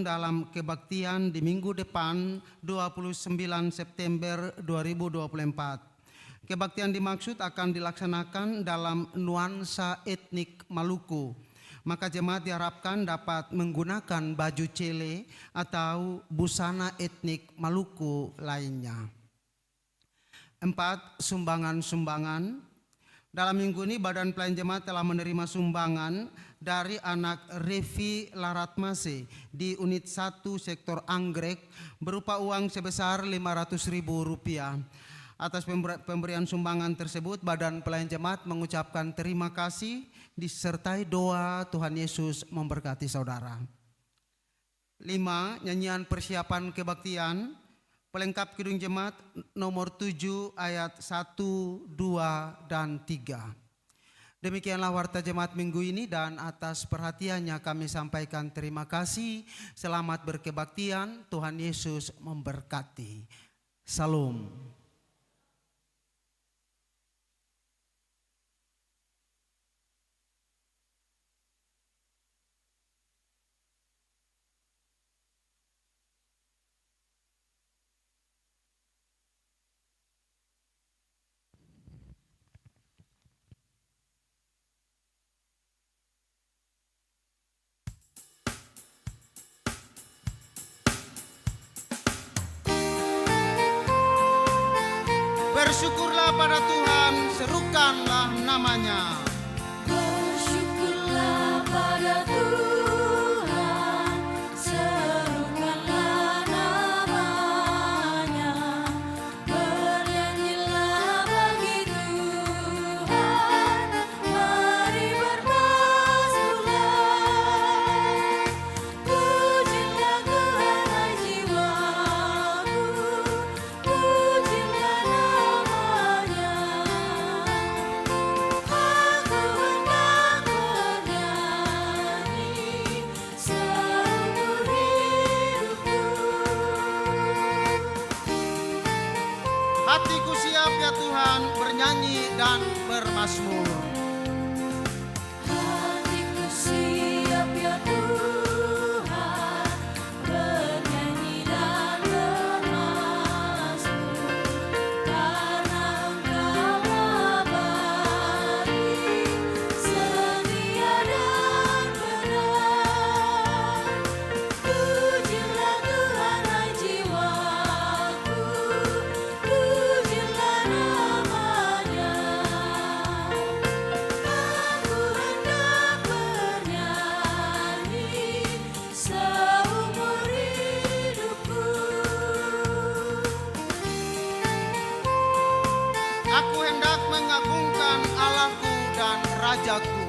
dalam kebaktian di minggu depan 29 September 2024. Kebaktian dimaksud akan dilaksanakan dalam nuansa etnik Maluku. Maka jemaat diharapkan dapat menggunakan baju cele atau busana etnik Maluku lainnya. 4. Sumbangan-sumbangan. Dalam minggu ini Badan Pelayanan Jemaat telah menerima sumbangan dari anak Revi Laratmase di unit 1 sektor Anggrek berupa uang sebesar Rp500.000. Atas pemberian sumbangan tersebut, Badan Pelayanan Jemaat mengucapkan terima kasih disertai doa Tuhan Yesus memberkati saudara. 5. Nyanyian persiapan kebaktian. Pelengkap Kidung Jemaat nomor 7 ayat 1, 2, dan 3. Demikianlah warta jemaat minggu ini, dan atas perhatiannya kami sampaikan terima kasih. Selamat berkebaktian, Tuhan Yesus memberkati. Salam. Bersyukurlah pada Tuhan, serukanlah namanya. Bersyukurlah pada Tuhan, serukanlah namanya. Bernyanyilah bagi Tuhan, mari bermazmurlah. Pujilah Tuhan hai jiwaku, pujilah namanya. Aku hendak bernyanyi seumur hidupku. Hatiku siap ya Tuhan bernyanyi dan bermazmur. Hatiku siap ya Tuhan, bernyanyi dan bermazmur. Karena Engkaulah baik, setia dan benar. Pujilah Tuhan hai jiwaku, pujilah namanya. Aku hendak bernyanyi seumur hidupku. Aku hendak mengagungkan Allahku dan Rajaku.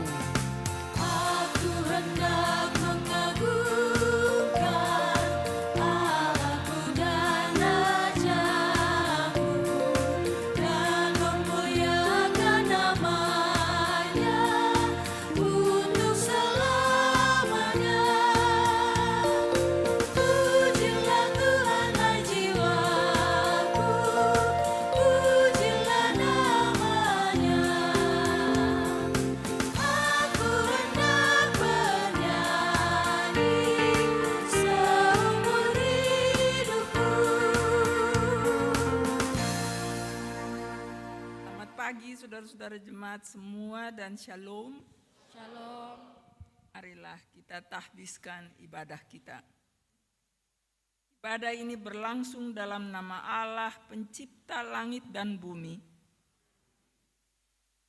Aku hendak mengagungkan Allahku dan Rajaku, dan memuliakan namanya untuk selamanya. Pujilah Tuhan hai jiwaku, pujilah namanya. Aku hendak bernyanyi seumur hidupku. Selamat pagi saudara-saudara jemaat semua dan shalom. Shalom. Marilah kita tahbiskan ibadah kita. Ibadah ini berlangsung dalam nama Allah pencipta langit dan bumi,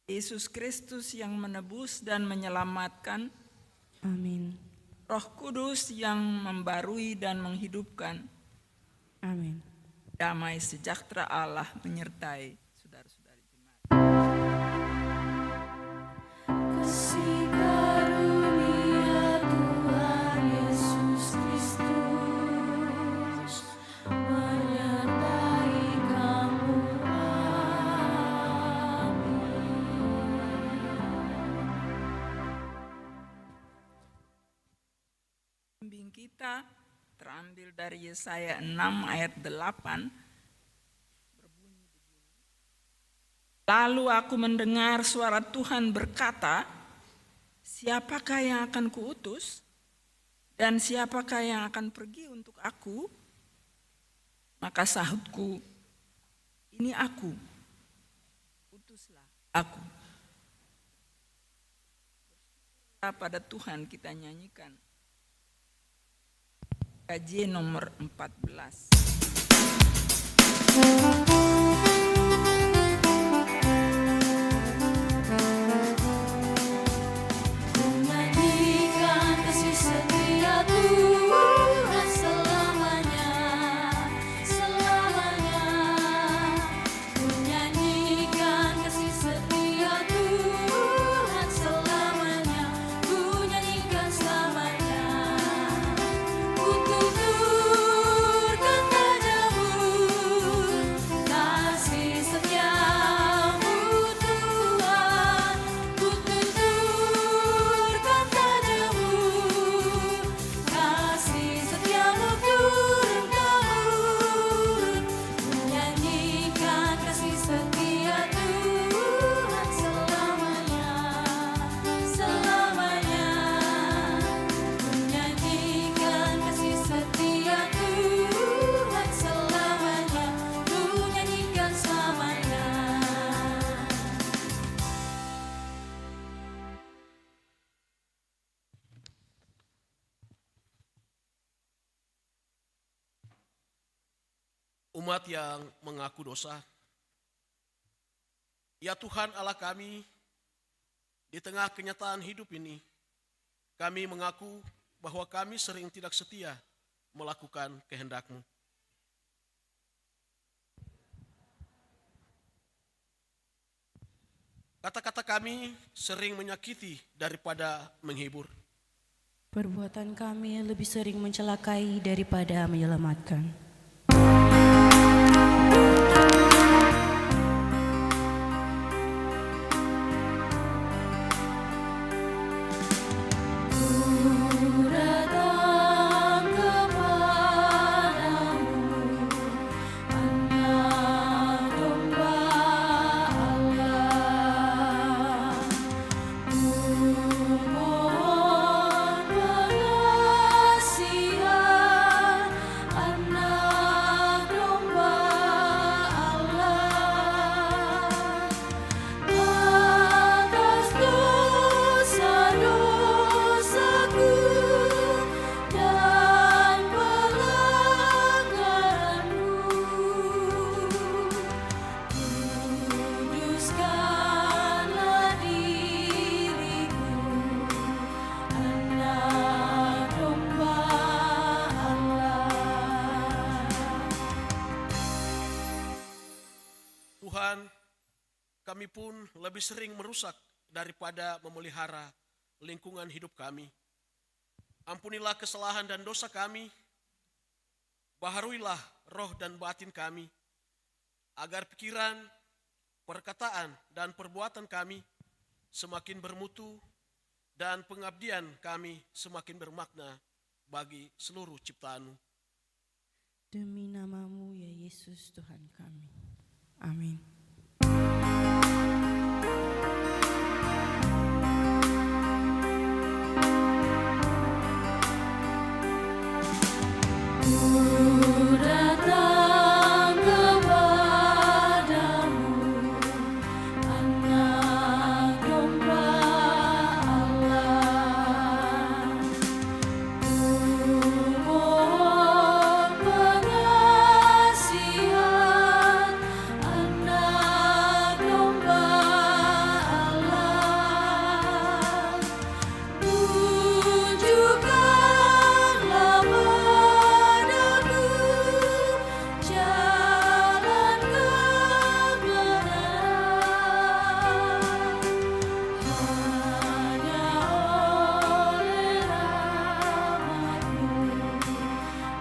Yesus Kristus yang menebus dan menyelamatkan, Amin. Roh Kudus yang membarui dan menghidupkan. Amin. Damai sejahtera Allah menyertai saudara-saudari jemaat. Kasih karunia Tuhan Yesus Kristus menyertai kamu. Amin. Bimbing kita terambil dari Yesaya 6 ayat 8. Lalu aku mendengar suara Tuhan berkata, siapakah yang akan kuutus? Dan siapakah yang akan pergi untuk aku? Maka sahutku, ini aku, utuslah aku. Pada Tuhan kita nyanyikan KJ nomor 14. Nyanyikan kasih setia Tuhan selamanya, selamanya. Ku nyanyikan kasih setia Tuhan selamanya, ku nyanyikan selamanya. Ku tuturkan padamu kasih setiamu Tuhan, ku tuturkan padamu kasih setiamu turun-temurun. Ku nyanyikan kasih setia Tuhan selamanya, selamanya. Ku nyanyikan kasih setia Tuhan selamanya, ku nyanyikan selamanya. Umat yang mengaku dosa, ya Tuhan Allah kami, di tengah kenyataan hidup ini, kami mengaku bahwa kami sering tidak setia melakukan kehendak-Mu. Kata-kata kami sering menyakiti daripada menghibur. Perbuatan kami lebih sering mencelakai daripada menyelamatkan. Ku datang kepadamu, Anak Domba Allah. Ku mohon pengasihan, Anak Domba Allah. Atas dosa-dosaku dan pelanggaranku, kuduskanlah diriku, Anak Domba Allah. Tuhan, kami pun lebih sering merusak daripada memelihara lingkungan hidup kami. Ampunilah kesalahan dan dosa kami, baharuilah roh dan batin kami, agar pikiran, perkataan, dan perbuatan kami semakin bermutu dan pengabdian kami semakin bermakna bagi seluruh ciptaan-Mu. Demi nama-Mu ya Yesus Tuhan kami. Amin. Ku datang kepadamu, Anak Domba Allah. Ku mohon pengasihan, Anak Domba Allah. Tunjukkanlah padaku jalan kebenaran, hanya oleh rahmat-Mu,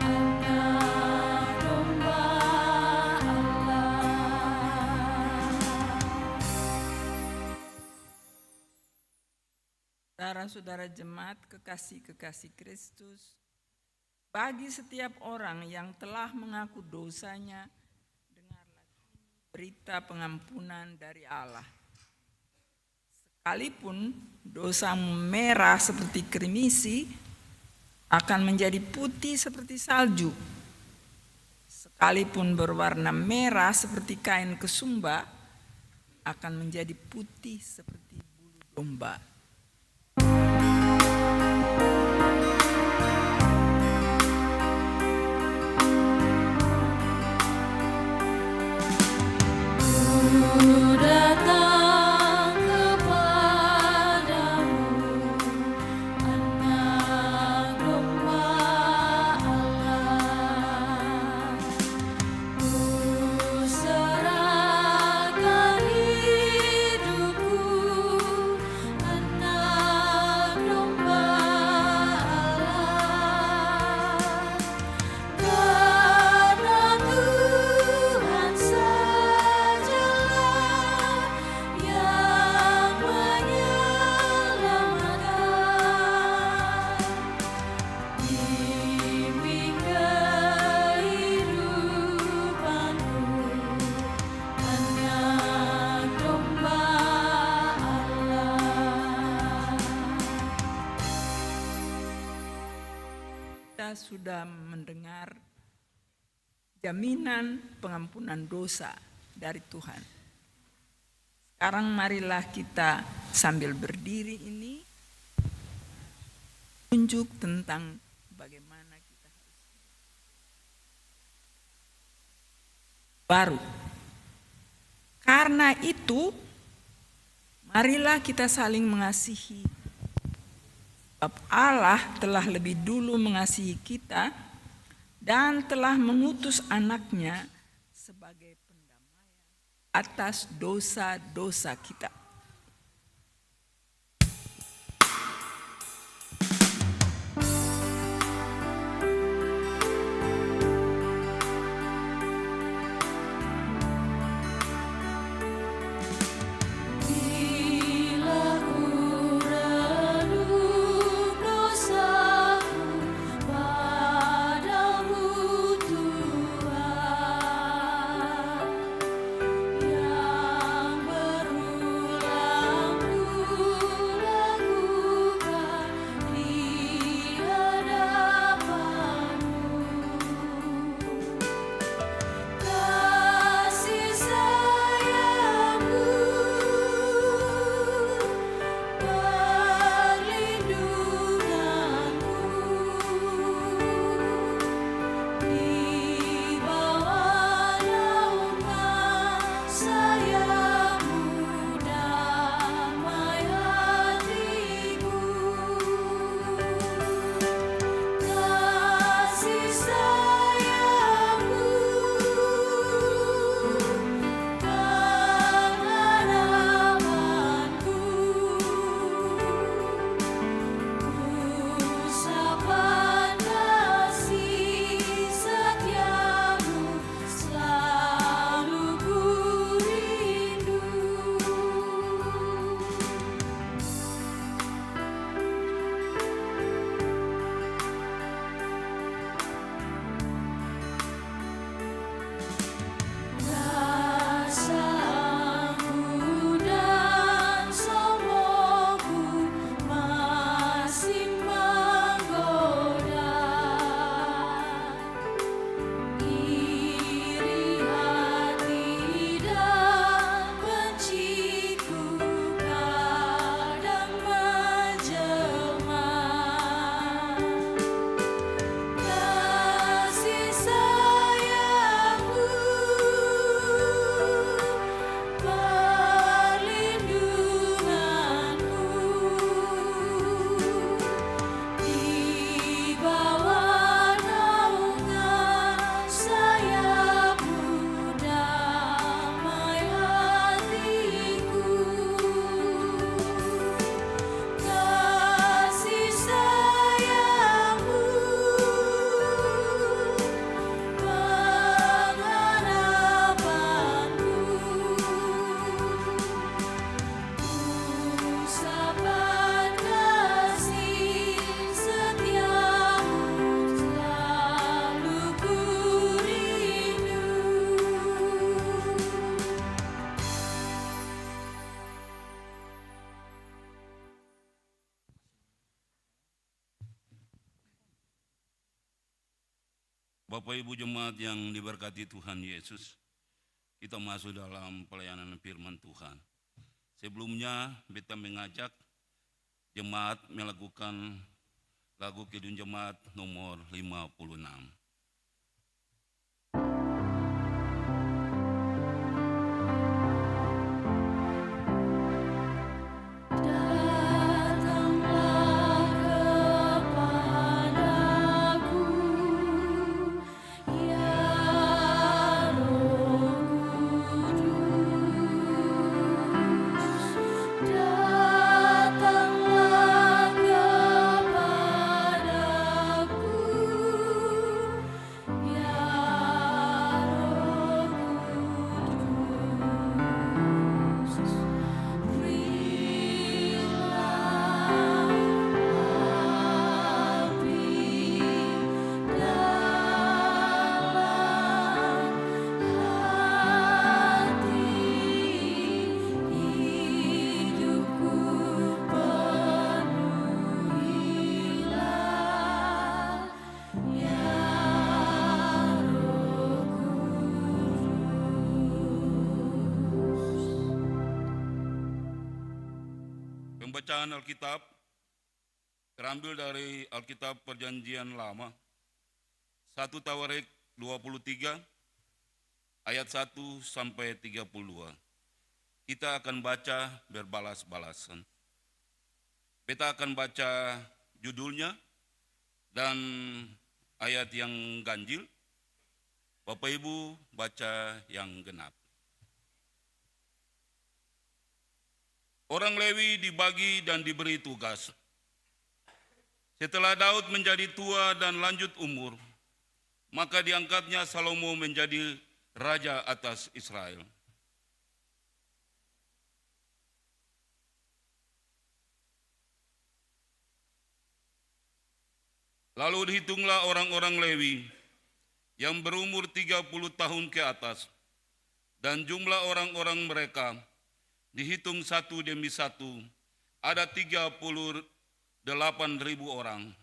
Anak Domba Allah. Saudara-saudara jemaat kekasih-kekasih Kristus, bagi setiap orang yang telah mengaku dosanya, dengarlah berita pengampunan dari Allah. Sekalipun dosa merah seperti krimisi, akan menjadi putih seperti salju. Sekalipun berwarna merah seperti kain kesumba, akan menjadi putih seperti bulu domba. Ku datang kepadamu, Anak Domba Allah. Ku serahkan hidupku, Anak Domba Allah. Karena Tuhan sajalah yang menyelamatkan. Bimbing kehidupanku, Anak Domba Allah. Kita sudah mendengar jaminan pengampunan dosa dari Tuhan. Sekarang marilah kita sambil berdiri ini tunjuk tentang bagaimana kita harus baru. Karena itu, marilah kita saling mengasihi. Sebab Allah telah lebih dulu mengasihi kita dan telah mengutus anaknya sebagai pendamaian atas dosa-dosa kita. Bila ku renung dosaku padamu Tuhan, yang berulang Bapak Ibu jemaat yang diberkati Tuhan Yesus, kita masuk dalam pelayanan firman Tuhan. Sebelumnya kita mengajak jemaat melakukan lagu Kidung Jemaat nomor 56. Pembacaan Alkitab terambil dari Alkitab Perjanjian Lama, 1 Tawarik 23 ayat 1 sampai 32. Kita akan baca berbalas-balasan. Kita akan baca judulnya dan ayat yang ganjil. Bapak Ibu baca yang genap. Orang Lewi dibagi dan diberi tugas. Setelah Daud menjadi tua dan lanjut umur, maka diangkatnya Salomo menjadi raja atas Israel. Lalu dihitunglah orang-orang Lewi yang berumur 30 tahun ke atas, dan jumlah orang-orang mereka dihitung satu demi satu, ada 38.000 orang.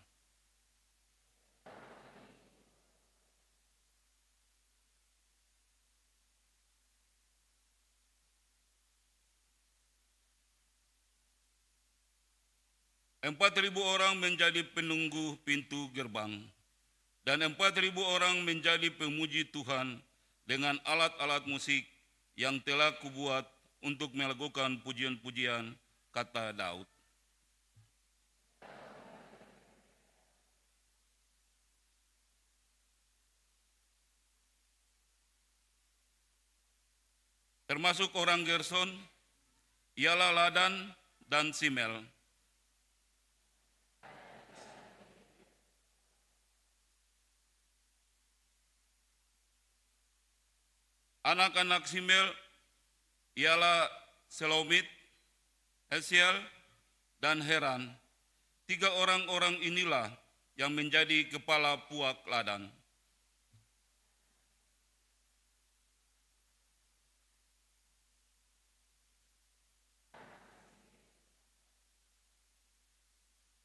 Empat 4.000 orang menjadi penunggu pintu gerbang, dan 4.000 orang menjadi pemuji Tuhan dengan alat-alat musik yang telah kubuat untuk melakukan pujian-pujian, kata Daud. Termasuk orang Gerson, ialah Ladan dan Simel. Anak-anak Simel ialah Selomit, Hesiel, dan Heran. 3 orang-orang inilah yang menjadi kepala puak Ladan.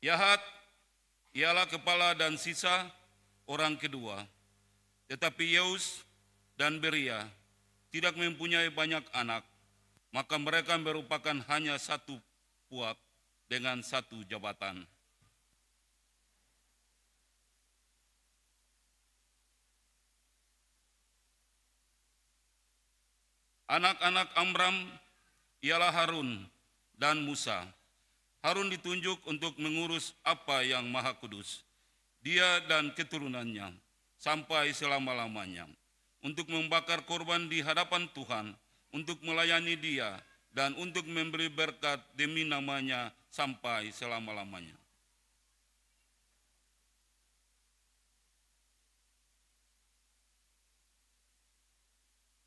Yahat ialah kepala dan sisa orang kedua. Tetapi Yeus dan Beria tidak mempunyai banyak anak, maka mereka merupakan hanya satu puak dengan satu jabatan. Anak-anak Amram ialah Harun dan Musa. Harun ditunjuk untuk mengurus apa yang maha kudus, dia dan keturunannya, sampai selama-lamanya, untuk membakar korban di hadapan Tuhan, untuk melayani dia, dan untuk memberi berkat demi namanya sampai selama-lamanya.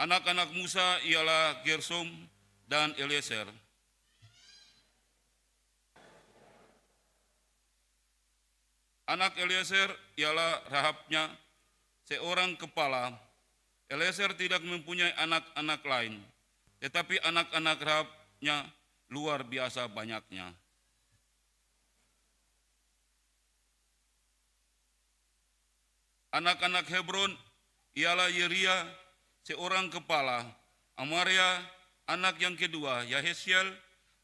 Anak-anak Musa ialah Gersom dan Eliezer. Anak Eliezer ialah Rahabnya, seorang kepala. Eliezer tidak mempunyai anak-anak lain, tetapi anak-anak Rahabnya luar biasa banyaknya. Anak-anak Hebron ialah Yeria, seorang kepala, Amaria, anak yang kedua, Yahesiel,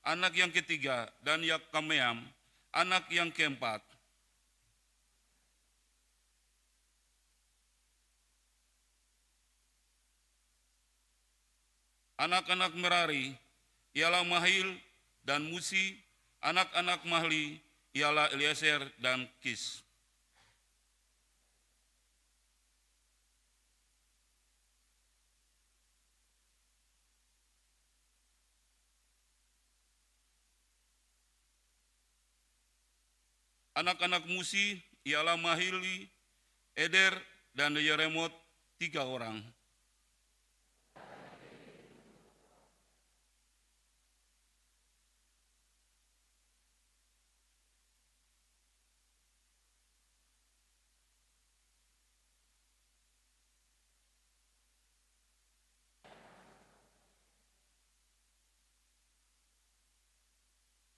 anak yang ketiga, dan Yakameam, anak yang keempat. Anak-anak Merari ialah Mahil dan Musi, anak-anak Mahli ialah Eliezer dan Kis. Anak-anak Musi ialah Mahili, Eder, dan Yeremot, 3 orang.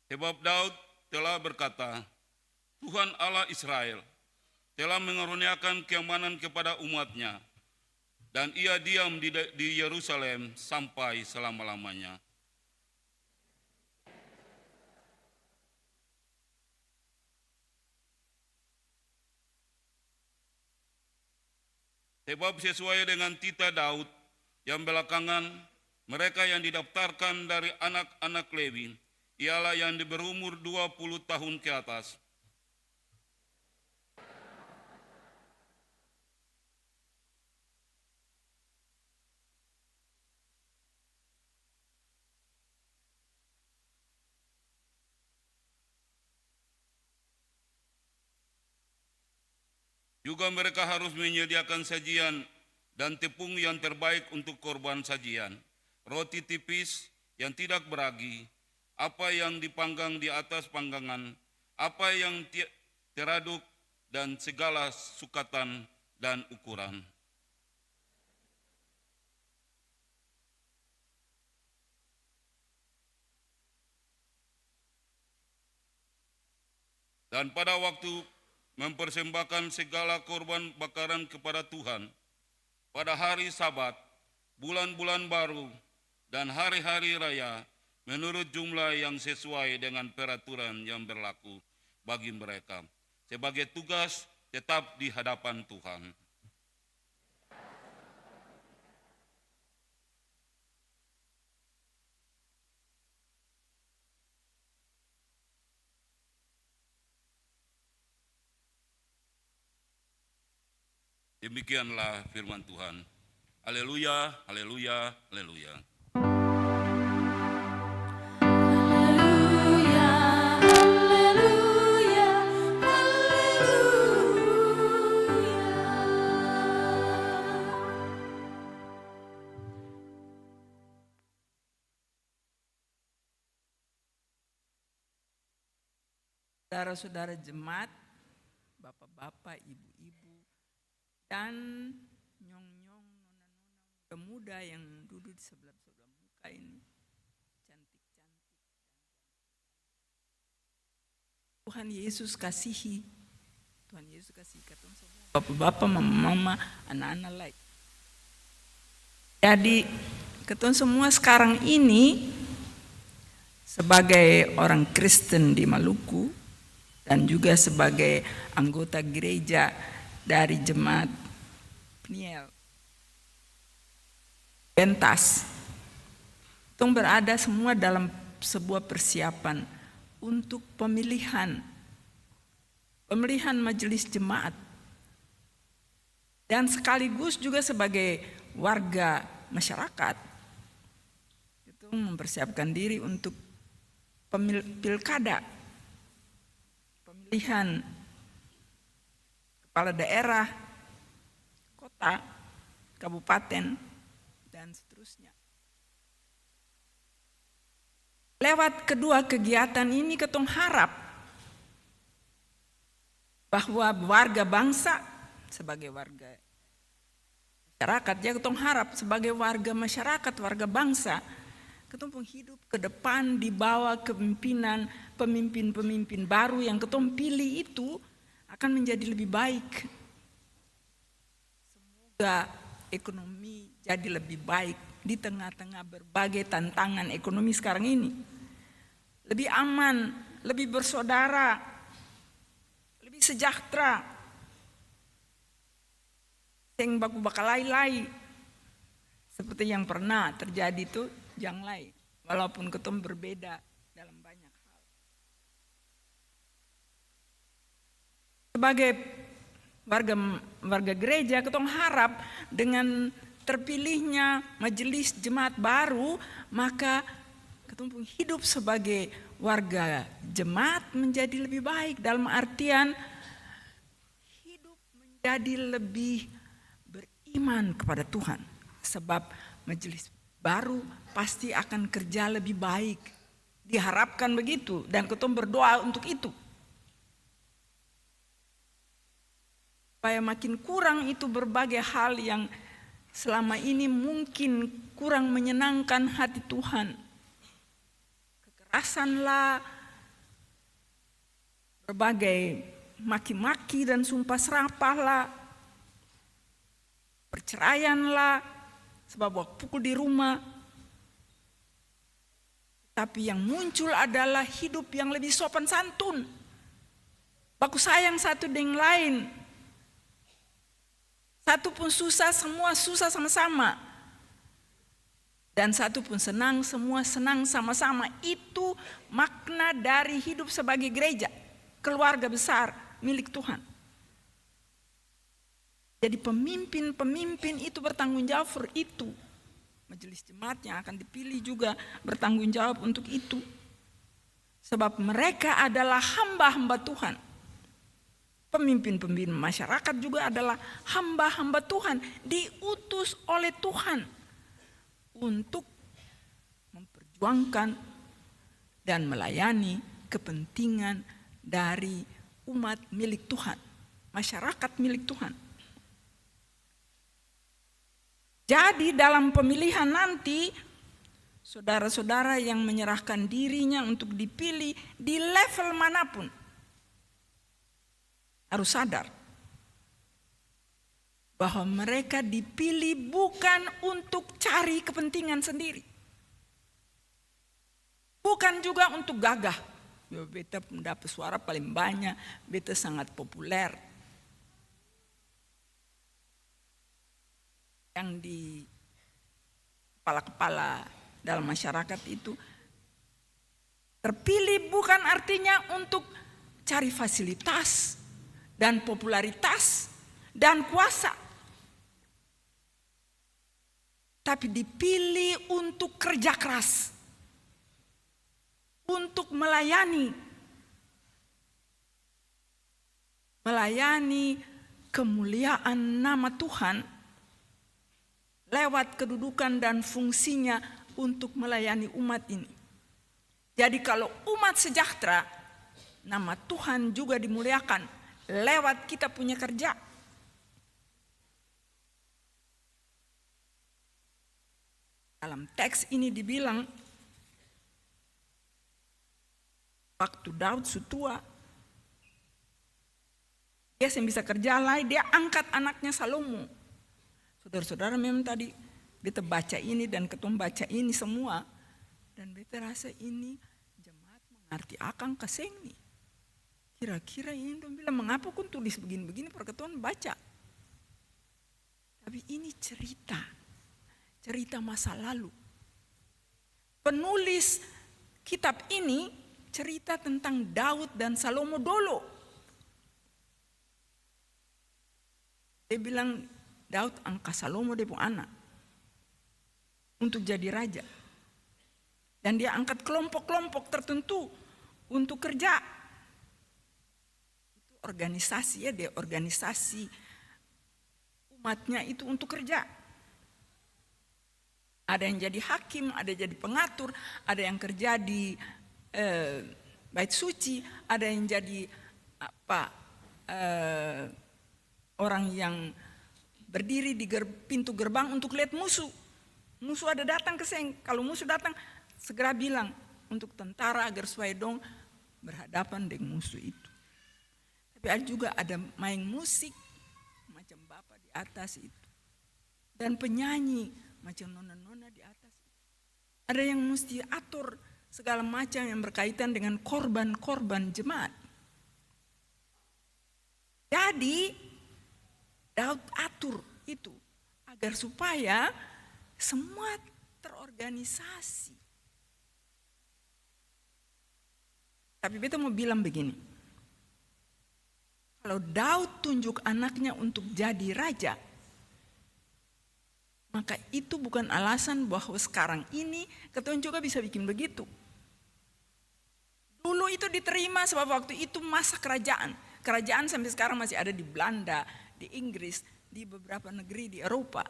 Sebab Daud telah berkata, Tuhan Allah Israel telah mengaruniakan keamanan kepada umatnya, dan ia diam di Yerusalem sampai selama-lamanya. Sebab sesuai dengan titah Daud yang belakangan, mereka yang didaftarkan dari anak-anak Lewi ialah yang berumur 20 tahun ke atas. Juga mereka harus menyediakan sajian dan tepung yang terbaik untuk korban sajian, roti tipis yang tidak beragi, apa yang dipanggang di atas panggangan, apa yang teraduk, dan segala sukatan dan ukuran. Dan pada waktu mempersembahkan segala korban bakaran kepada Tuhan, pada hari Sabat, bulan-bulan baru, dan hari-hari raya, menurut jumlah yang sesuai dengan peraturan yang berlaku bagi mereka, sebagai tugas tetap di hadapan Tuhan. Demikianlah firman Tuhan. Haleluya, haleluya, haleluya. Haleluya, haleluya, haleluya. Saudara-saudara jemaat, bapak-bapak, ibu-ibu, dan nyong-nyong, nona-nona, muda yang duduk di sebelah muka ini, cantik-cantik. Tuhan Yesus kasihi, Tuhan Yesus kasihi katong semua, bapak-bapak, mama-mama, anak-anak lain. Jadi katong semua sekarang ini sebagai orang Kristen di Maluku dan juga sebagai anggota gereja dari jemaat Peniel Pentas, kita berada semua dalam sebuah persiapan untuk pemilihan majelis jemaat, dan sekaligus juga sebagai warga masyarakat itu mempersiapkan diri untuk pilkada, pemilihan kepala daerah, kota, kabupaten, dan seterusnya. Lewat kedua kegiatan ini ketong harap bahwa warga bangsa sebagai warga masyarakat, ya ketong harap sebagai warga masyarakat, warga bangsa, ketong pun hidup ke depan di bawah kepemimpinan pemimpin-pemimpin baru yang ketong pilih itu akan menjadi lebih baik. juga ekonomi jadi lebih baik di tengah-tengah berbagai tantangan ekonomi sekarang ini. Lebih aman, lebih bersaudara, lebih sejahtera. Sing baku bakalai-lai seperti yang pernah terjadi itu yang lain, walaupun ketemu berbeda dalam banyak hal. Sebagai warga gereja, ketong harap dengan terpilihnya majelis jemaat baru, maka ketong pun hidup sebagai warga jemaat menjadi lebih baik, dalam artian hidup menjadi lebih beriman kepada Tuhan. Sebab majelis baru pasti akan kerja lebih baik. Diharapkan begitu dan ketong berdoa untuk itu. Supaya makin kurang itu berbagai hal yang selama ini mungkin kurang menyenangkan hati Tuhan. Kekerasan lah, berbagai maki-maki dan sumpah serapah lah, perceraian lah, sebab waktu pukul di rumah. Tapi yang muncul adalah hidup yang lebih sopan santun. Baku sayang satu dengan lain. Satu pun susah, semua susah sama-sama. Dan satu pun senang, semua senang sama-sama. Itu makna dari hidup sebagai gereja, keluarga besar milik Tuhan. Jadi pemimpin-pemimpin itu bertanggung jawab for itu. Majelis jemaat yang akan dipilih juga bertanggung jawab untuk itu. Sebab mereka adalah hamba-hamba Tuhan. Pemimpin-pemimpin masyarakat juga adalah hamba-hamba Tuhan, diutus oleh Tuhan untuk memperjuangkan dan melayani kepentingan dari umat milik Tuhan, masyarakat milik Tuhan. Jadi dalam pemilihan nanti, saudara-saudara yang menyerahkan dirinya untuk dipilih di level manapun, harus sadar bahwa mereka dipilih bukan untuk cari kepentingan sendiri. Bukan juga untuk gagah. Beta mendapat suara paling banyak, beta sangat populer. Yang di kepala-kepala dalam masyarakat itu terpilih bukan artinya untuk cari fasilitas dan popularitas dan kuasa. Tapi dipilih untuk kerja keras. Untuk melayani. Melayani kemuliaan nama Tuhan lewat kedudukan dan fungsinya untuk melayani umat ini. Jadi kalau umat sejahtera, nama Tuhan juga dimuliakan lewat kita punya kerja. Dalam teks ini dibilang, waktu Daud sutua, dia yang bisa kerja lain, dia angkat anaknya Salomo. Saudara-saudara memang tadi beta baca ini dan ketum baca ini semua, dan beta rasa ini jemaat mengerti akang keseng nih. Kira-kira ini dong bilang, mengapa kun tulis begini-begini perketuan baca. Tapi ini cerita masa lalu. Penulis kitab ini cerita tentang Daud dan Salomo dulu. Dia bilang Daud angkat Salomo dia pun anak untuk jadi raja. Dan dia angkat kelompok-kelompok tertentu untuk kerja. Organisasi ya, dia organisasi umatnya itu untuk kerja. Ada yang jadi hakim, ada yang jadi pengatur, ada yang kerja di bait suci, ada yang jadi orang yang berdiri di pintu gerbang untuk lihat musuh. Musuh ada datang ke seng, kalau musuh datang segera bilang untuk tentara agar supaya dong berhadapan dengan musuh itu. Tapi juga ada main musik macam Bapa di atas itu. dan penyanyi macam nona-nona di atas. Ada yang mesti atur segala macam yang berkaitan dengan korban-korban jemaat. Jadi Daud atur itu agar supaya semua terorganisasi. Tapi beta mau bilang begini. Kalau Daud tunjuk anaknya untuk jadi raja, maka itu bukan alasan bahwa sekarang ini ketuan juga bisa bikin begitu. Dulu itu diterima sebab waktu itu masa kerajaan. Kerajaan sampai sekarang masih ada di Belanda, di Inggris, di beberapa negeri di Eropa.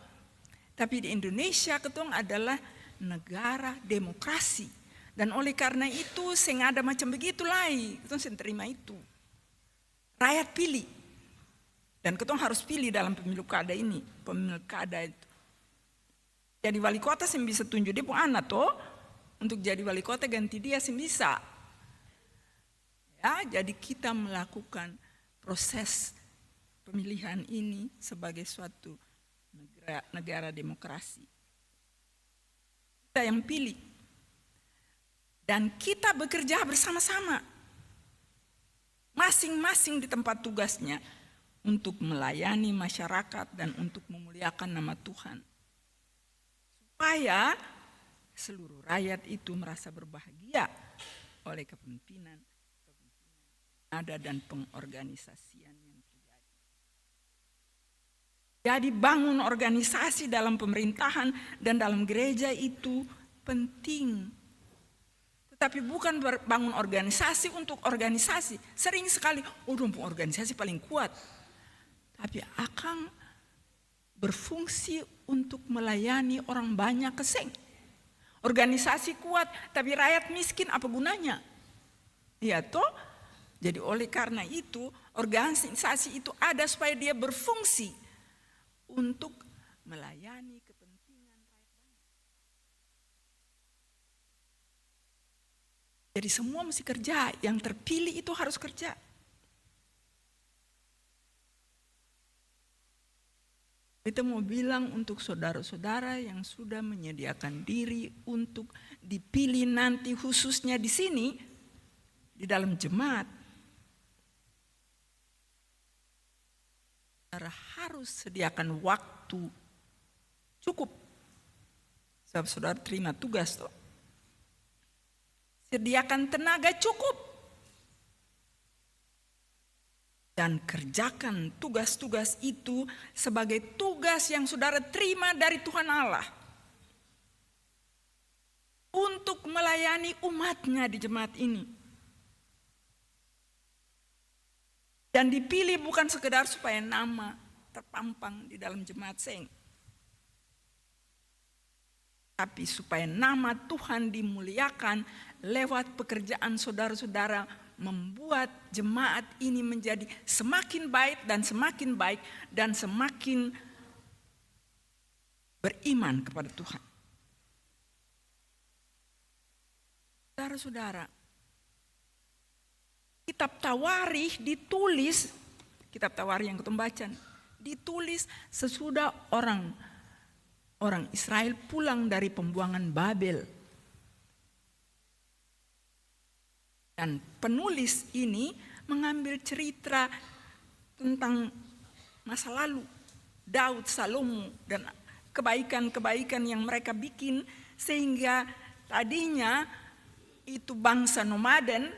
Tapi di Indonesia ketuan adalah negara demokrasi. Dan oleh karena itu saya ada macam begitu lagi, ketuan saya terima itu. Rakyat pilih. Dan ketuan harus pilih dalam pemilu kada ini, pemilu kada itu. Jadi wali kota saya bisa tunjuk dia pun anak toh, untuk jadi wali kota ganti dia saya bisa. Ya, jadi kita melakukan proses pemilihan ini sebagai suatu negara demokrasi. Kita yang pilih. Dan kita bekerja bersama-sama. Masing-masing di tempat tugasnya untuk melayani masyarakat dan untuk memuliakan nama Tuhan. Supaya seluruh rakyat itu merasa berbahagia oleh kepemimpinan ada dan pengorganisasian yang terjadi. Jadi bangun organisasi dalam pemerintahan dan dalam gereja itu penting. Tetapi bukan bangun organisasi untuk organisasi. Sering sekali, organisasi paling kuat. Tapi akan berfungsi untuk melayani orang banyak keseng. Organisasi kuat, tapi rakyat miskin apa gunanya? Ya toh? Jadi oleh karena itu, organisasi itu ada supaya dia berfungsi untuk melayani kepentingan rakyat banyak. Jadi semua mesti kerja, yang terpilih itu harus kerja. Kita mau bilang untuk saudara-saudara yang sudah menyediakan diri untuk dipilih nanti khususnya di sini, di dalam jemaat, saudara harus sediakan waktu cukup. Sebab saudara terima tugas toh. Sediakan tenaga cukup. Dan kerjakan tugas-tugas itu sebagai tugas yang saudara terima dari Tuhan Allah. Untuk melayani umatnya di jemaat ini. Dan dipilih bukan sekedar supaya nama terpampang di dalam jemaat seng. Tapi supaya nama Tuhan dimuliakan lewat pekerjaan saudara-saudara membuat jemaat ini menjadi semakin baik dan semakin baik dan semakin beriman kepada Tuhan. Saudara-saudara, kitab Tawarikh ditulis, kitab Tawarikh yang kita baca, ditulis sesudah orang Israel pulang dari pembuangan Babel. Dan penulis ini mengambil cerita tentang masa lalu Daud, Salomo, dan kebaikan-kebaikan yang mereka bikin sehingga tadinya itu bangsa nomaden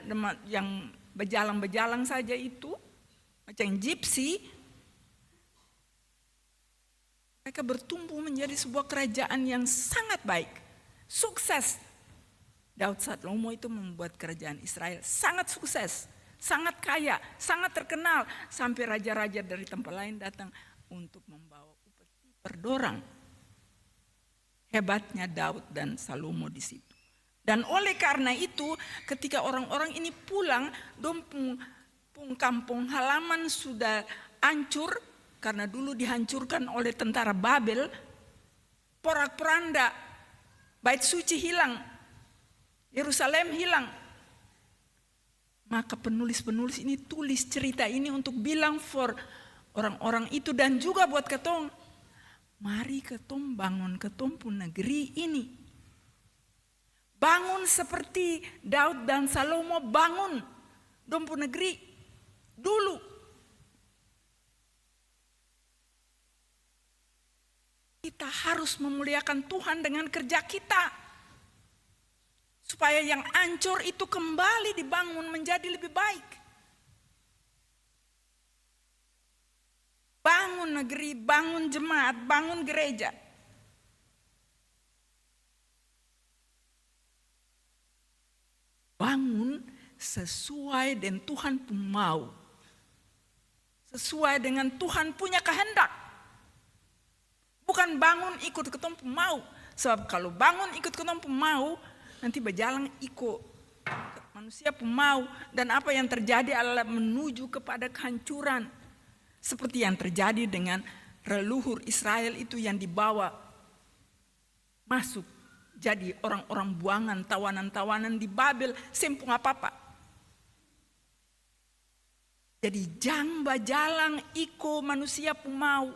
yang bejalang-bejalang saja itu macam gypsy, mereka bertumbuh menjadi sebuah kerajaan yang sangat baik, sukses. Daud, Salomo itu membuat kerajaan Israel sangat sukses, sangat kaya, sangat terkenal. Sampai raja-raja dari tempat lain datang untuk membawa upeti berdorang. Hebatnya Daud dan Salomo di situ. Dan oleh karena itu ketika orang-orang ini pulang, kampung halaman sudah hancur. Karena dulu dihancurkan oleh tentara Babel. Porak-poranda, bait suci hilang. Yerusalem hilang. Maka penulis-penulis ini tulis cerita ini untuk bilang for orang-orang itu dan juga buat ketong. Mari ketong bangun ketong pun negeri ini. Bangun seperti Daud dan Salomo bangun dong pun negeri dulu. Kita harus memuliakan Tuhan dengan kerja kita. Supaya yang hancur itu kembali dibangun menjadi lebih baik. Bangun negeri, bangun jemaat, bangun gereja. Bangun sesuai dengan Tuhan pun mau. Sesuai dengan Tuhan punya kehendak. Bukan bangun ikut ketong pun mau. Sebab kalau bangun ikut ketong pun mau, nanti berjalan ikut manusia pun mau. Dan apa yang terjadi adalah menuju kepada kehancuran. Seperti yang terjadi dengan leluhur Israel itu yang dibawa masuk. Jadi orang-orang buangan, tawanan-tawanan di Babel, sempung apa-apa. Jadi jangan berjalan ikut manusia pun mau.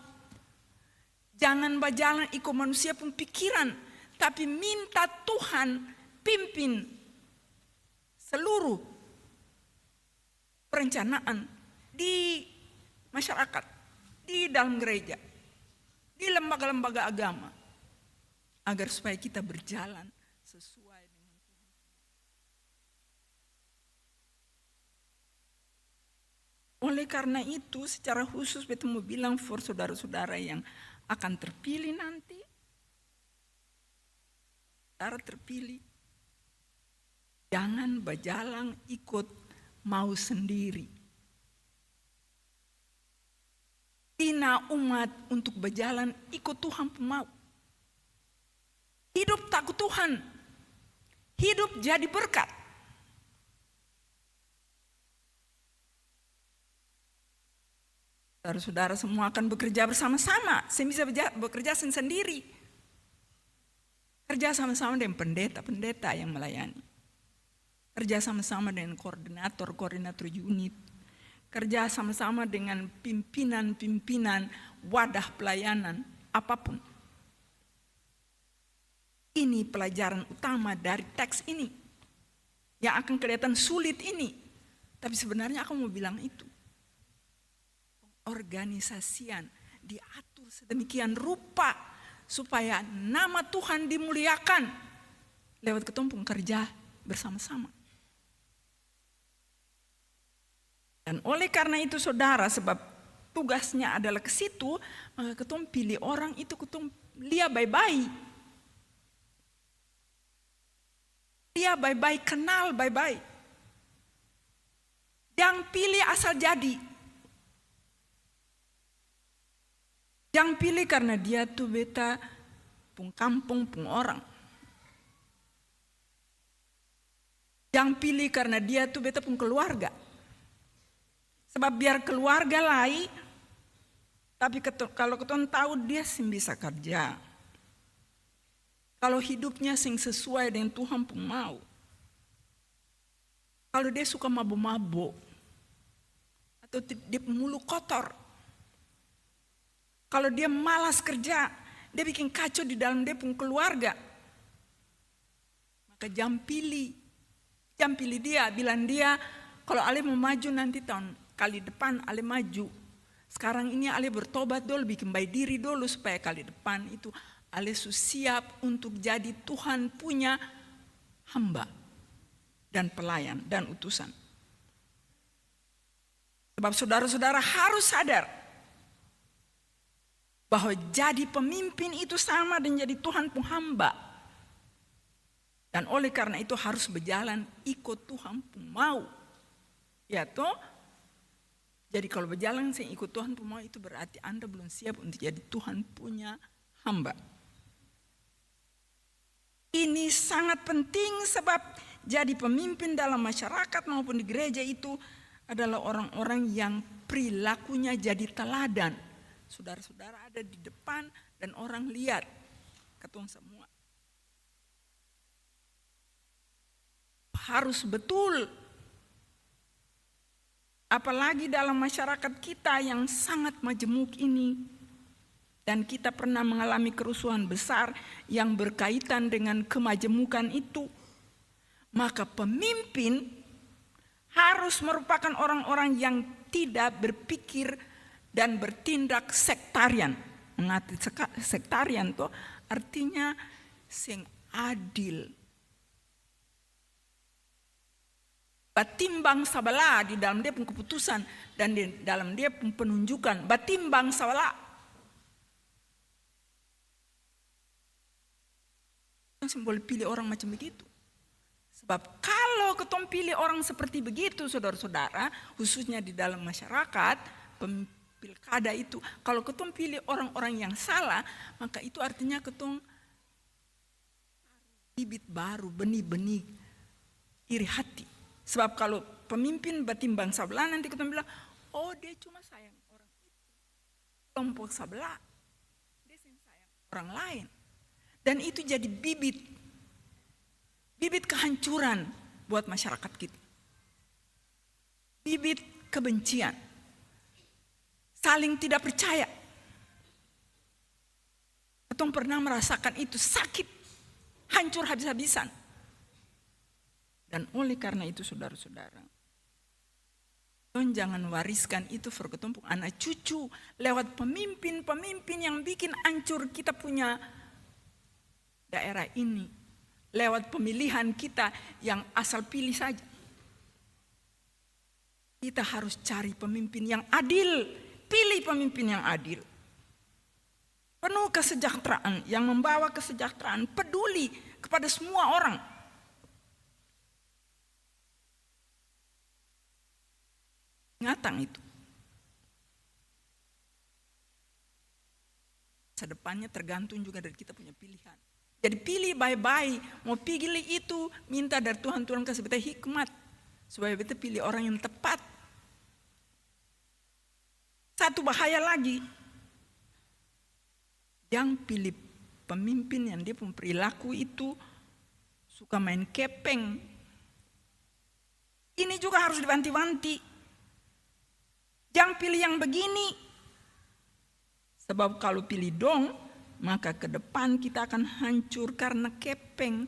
Jangan berjalan ikut manusia pun pikiran, tapi minta Tuhan pimpin seluruh perencanaan di masyarakat, di dalam gereja, di lembaga-lembaga agama, agar supaya kita berjalan sesuai dengan Tuhan. Oleh karena itu, secara khusus beta mau bilang for saudara-saudara yang akan terpilih nanti, saudara terpilih, jangan berjalan ikut mau sendiri. Bina umat untuk berjalan ikut Tuhan pun mau. Hidup takut Tuhan, hidup jadi berkat. Saudara-saudara semua akan bekerja bersama-sama. Saya bisa bekerja sendiri. Kerja sama-sama dengan pendeta-pendeta yang melayani. Kerja sama-sama dengan koordinator unit. Kerja sama-sama dengan pimpinan-pimpinan wadah pelayanan apapun. Ini pelajaran utama dari teks ini. Yang akan kelihatan sulit ini. Tapi sebenarnya aku mau bilang itu. Organisasian diatur sedemikian rupa supaya nama Tuhan dimuliakan lewat ketumpung kerja bersama-sama. Dan oleh karena itu saudara, sebab tugasnya adalah ke situ, maka ketum pilih orang itu ketum lihat baik-baik. Lihat baik-baik, kenal baik-baik. Yang pilih asal jadi. Yang pilih karena dia tuh beta pung kampung pung orang. Yang pilih karena dia tuh beta pung keluarga. Sebab biar keluarga lain, tapi kalau keton tahu dia sing bisa kerja. Kalau hidupnya sing sesuai dengan Tuhan pun mau. Kalau dia suka mabuk-mabuk, atau dia mulut kotor. Kalau dia malas kerja, dia bikin kacau di dalam dia pun keluarga. Maka jangan pilih dia, bilang dia, kalau Ale mau maju nanti tahun kali depan Ale maju. Sekarang ini Ale bertobat dulu, bikin baik diri dulu supaya kali depan itu Ale siap untuk jadi Tuhan punya hamba dan pelayan dan utusan. Sebab saudara-saudara harus sadar bahwa jadi pemimpin itu sama dengan jadi Tuhan pun hamba. Dan oleh karena itu harus berjalan ikut Tuhan pun mau. Ya toh? Jadi kalau berjalan saya ikut Tuhan pun mau, itu berarti Anda belum siap untuk jadi Tuhan punya hamba. Ini sangat penting sebab jadi pemimpin dalam masyarakat maupun di gereja itu adalah orang-orang yang perilakunya jadi teladan. Saudara-saudara ada di depan dan orang lihat ketong semua. Harus betul. Apalagi dalam masyarakat kita yang sangat majemuk ini. dan kita pernah mengalami kerusuhan besar yang berkaitan dengan kemajemukan itu, maka pemimpin harus merupakan orang-orang yang tidak berpikir dan bertindak sektarian. Mengerti sektarian itu artinya sing adil. Batimbang sabala di dalam dia pun keputusan dan di dalam dia pun penunjukan. Batimbang sabala. Yang boleh pilih orang macam begitu. Sebab kalau ketong pilih orang seperti begitu, saudara-saudara, khususnya di dalam masyarakat, pilkada itu, kalau ketong pilih orang-orang yang salah, maka itu artinya ketong bibit baru, benih-benih iri hati. Sebab kalau pemimpin batimbang sebelah, nanti ketong bilang, oh dia cuma sayang orang itu. Kelompok sebelah, dia sayang orang lain. Dan itu jadi bibit kehancuran buat masyarakat kita. Bibit kebencian. Saling tidak percaya. Ketong pernah merasakan itu sakit, hancur habis-habisan. Dan oleh karena itu saudara-saudara, ketong jangan wariskan itu for ketong anak cucu lewat pemimpin-pemimpin yang bikin hancur kita punya daerah ini. Lewat pemilihan kita yang asal pilih saja. Kita harus cari pemimpin yang adil. Pilih pemimpin yang adil. Penuh kesejahteraan, yang membawa kesejahteraan, peduli kepada semua orang. Ingatan itu. Masa depannya tergantung juga dari kita punya pilihan. Jadi pilih baik-baik, mau pilih itu, minta dari Tuhan kasih kita hikmat. Supaya kita pilih orang yang tepat. Satu bahaya lagi. Yang pilih pemimpin yang dia punya perilaku itu suka main kepeng. Ini juga harus dibanti-banti. Jangan pilih yang begini. Sebab kalau pilih dong, maka ke depan kita akan hancur karena kepeng.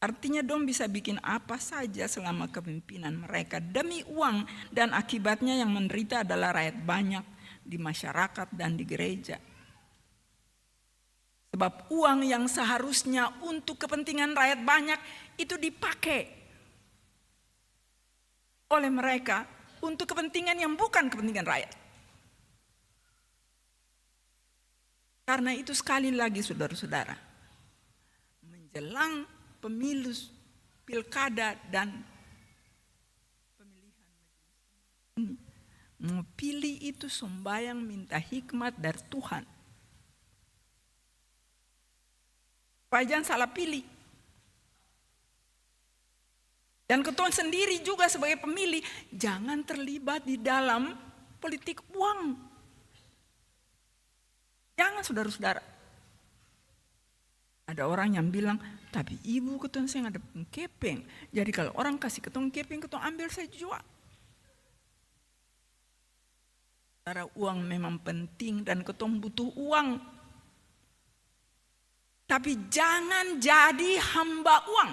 Artinya dong bisa bikin apa saja selama kepemimpinan mereka demi uang, dan akibatnya yang menderita adalah rakyat banyak di masyarakat dan di gereja. Sebab uang yang seharusnya untuk kepentingan rakyat banyak itu dipakai oleh mereka untuk kepentingan yang bukan kepentingan rakyat. Karena itu sekali lagi saudara-saudara, menjelang pemilu, pilkada dan pemilihan ini, mau pilih itu sembahyang minta hikmat dari Tuhan. Supaya jangan salah pilih. Dan ketong sendiri juga sebagai pemilih, jangan terlibat di dalam politik uang. Jangan saudara-saudara. Ada orang yang bilang, tapi ibu ketong saya ada kepeng. Jadi kalau orang kasih ketong kepeng, ketong ambil saja juga. Saudara, uang memang penting dan ketong butuh uang. Tapi jangan jadi hamba uang.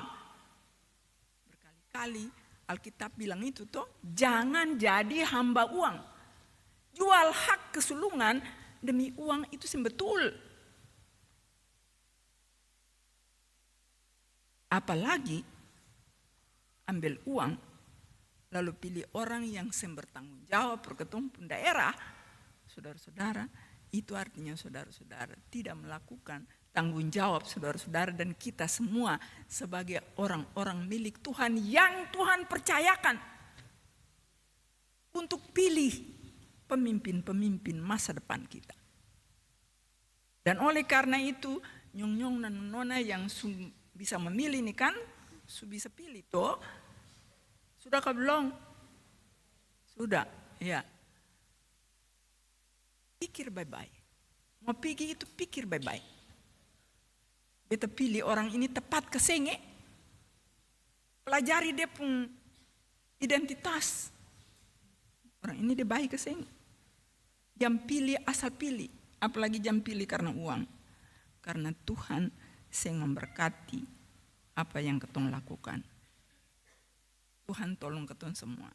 Berkali-kali Alkitab bilang itu toh, jangan jadi hamba uang. Jual hak kesulungan demi uang itu betul. Apalagi ambil uang lalu pilih orang yang bertanggung jawab berketum daerah, saudara-saudara, itu artinya saudara-saudara tidak melakukan tanggung jawab saudara-saudara dan kita semua sebagai orang-orang milik Tuhan yang Tuhan percayakan untuk pilih pemimpin-pemimpin masa depan kita. Dan oleh karena itu, nyong-nyong dan nona yang bisa memilih ini kan, bisa pilih toh. Sudah kah belum? Sudah, ya. Pikir baik-baik. Mau pergi itu pikir baik-baik. Kita pilih orang ini tepat kesenge. Pelajari dia pun identitas. Orang ini dia baik kesenge. Jam pilih asal pilih, apalagi jam pilih karena uang. Karena Tuhan yang memberkati apa yang ketong lakukan. Tuhan tolong ketong semua.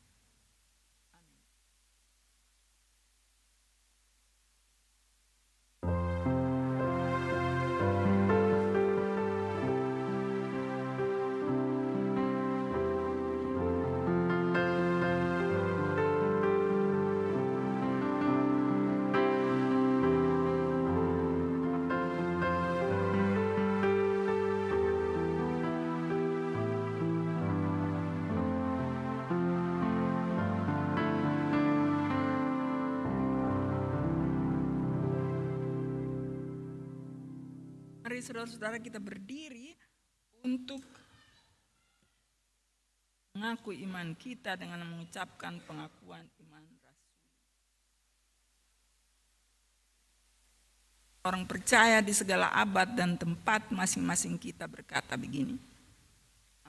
Mari saudara-saudara kita berdiri untuk mengaku iman kita dengan mengucapkan pengakuan iman rasul. Orang percaya di segala abad dan tempat masing-masing kita berkata begini.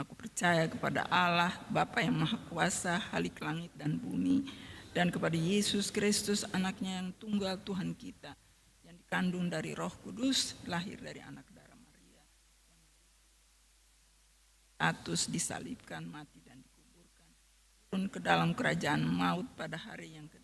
Aku percaya kepada Allah, Bapa yang Maha Kuasa, Halik langit dan bumi, dan kepada Yesus Kristus, anaknya yang tunggal Tuhan kita, yang dikandung dari Roh Kudus, lahir dari anak darah Maria, status disalibkan, mati dan dikuburkan, turun ke dalam kerajaan maut pada hari yang ketiga.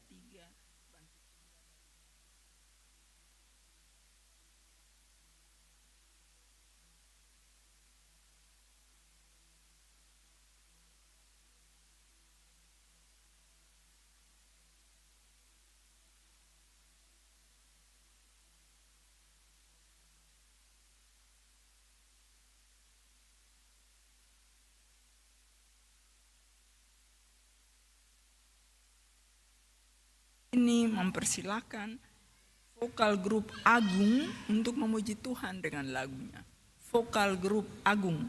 Ini mempersilahkan vokal grup Agung untuk memuji Tuhan dengan lagunya. Vokal grup Agung.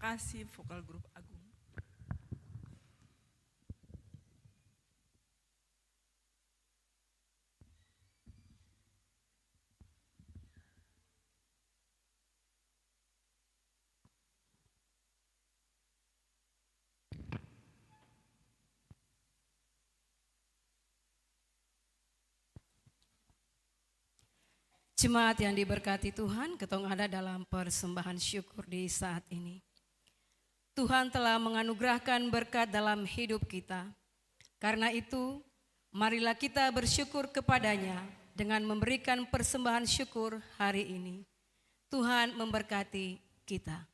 kasih vokal grup Agung. Jemaat yang diberkati Tuhan, ketong ada dalam persembahan syukur di saat ini. Tuhan telah menganugerahkan berkat dalam hidup kita. Karena itu, marilah kita bersyukur kepadanya dengan memberikan persembahan syukur hari ini. Tuhan memberkati kita.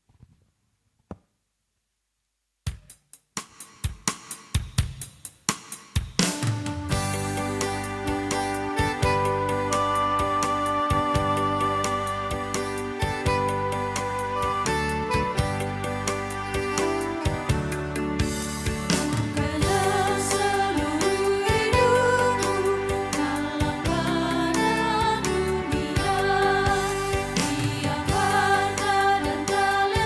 Dalam seluruh hidupmu, dalam keadaan dunia, tiap harta dan talenta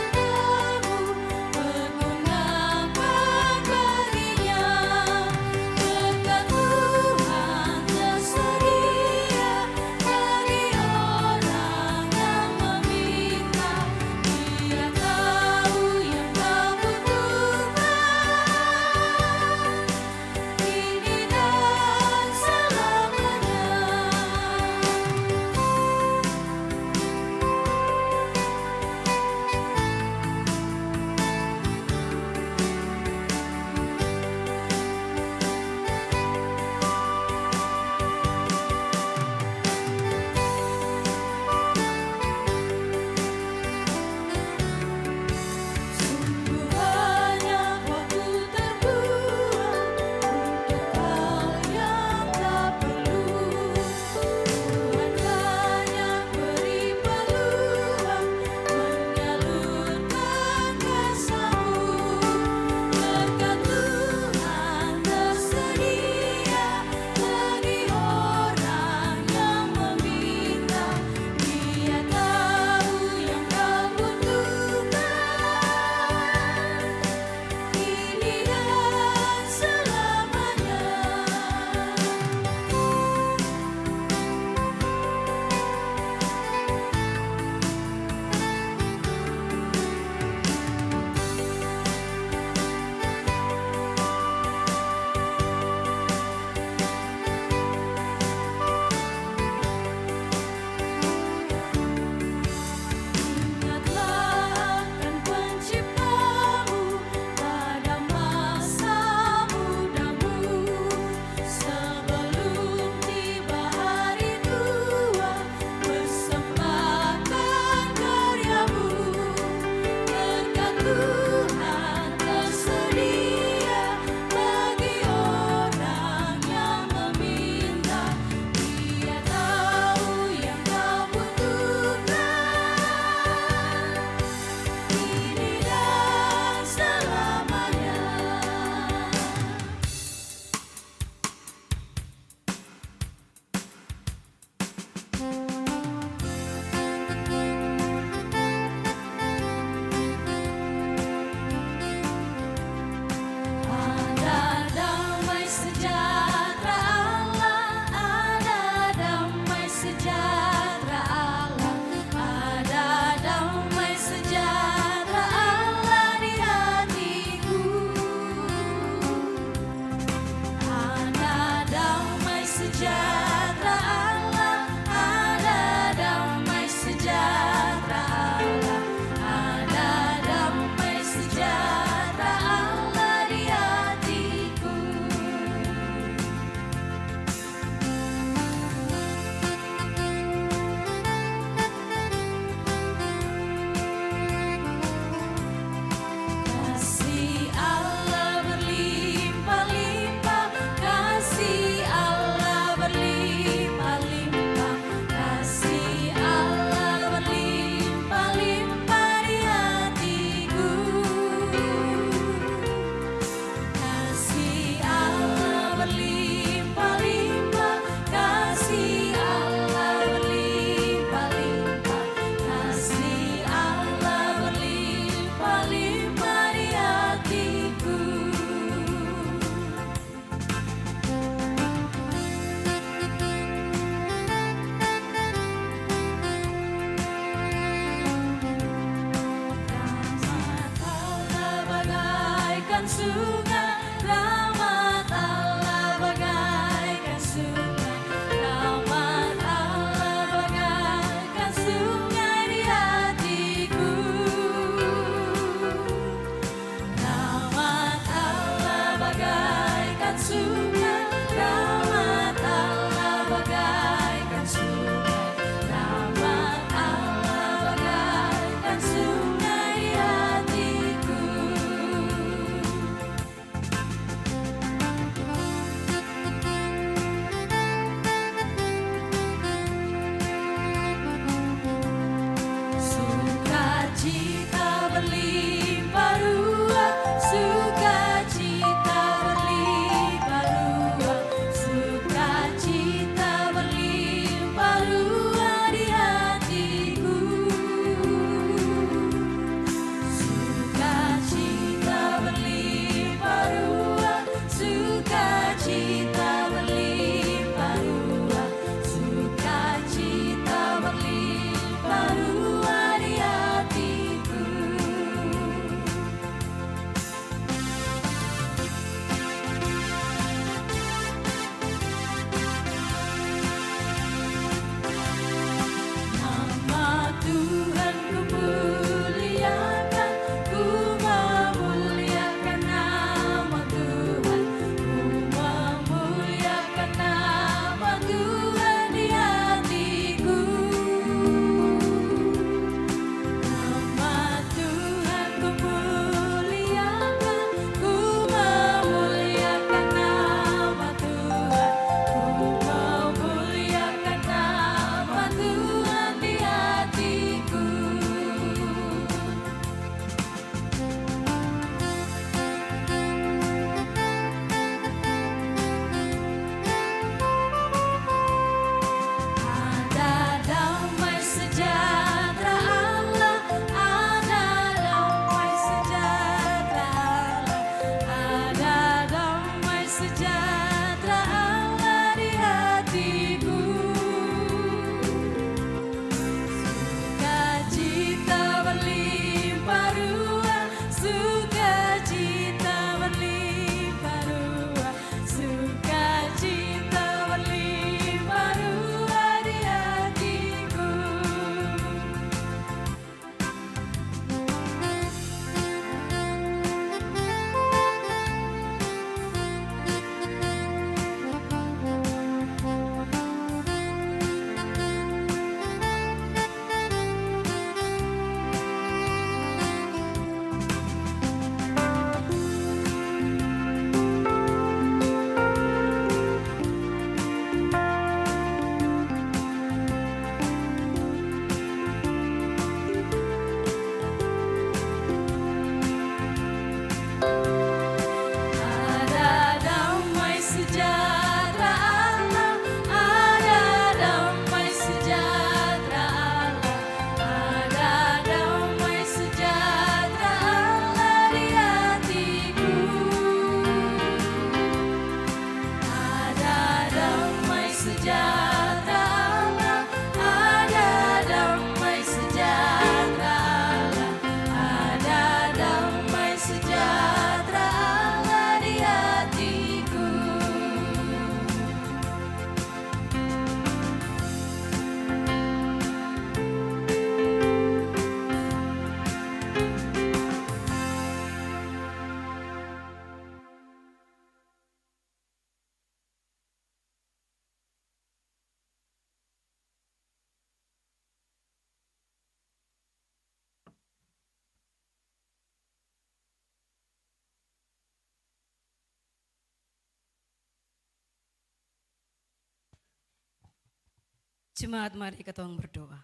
Jemaat, mari ketong berdoa.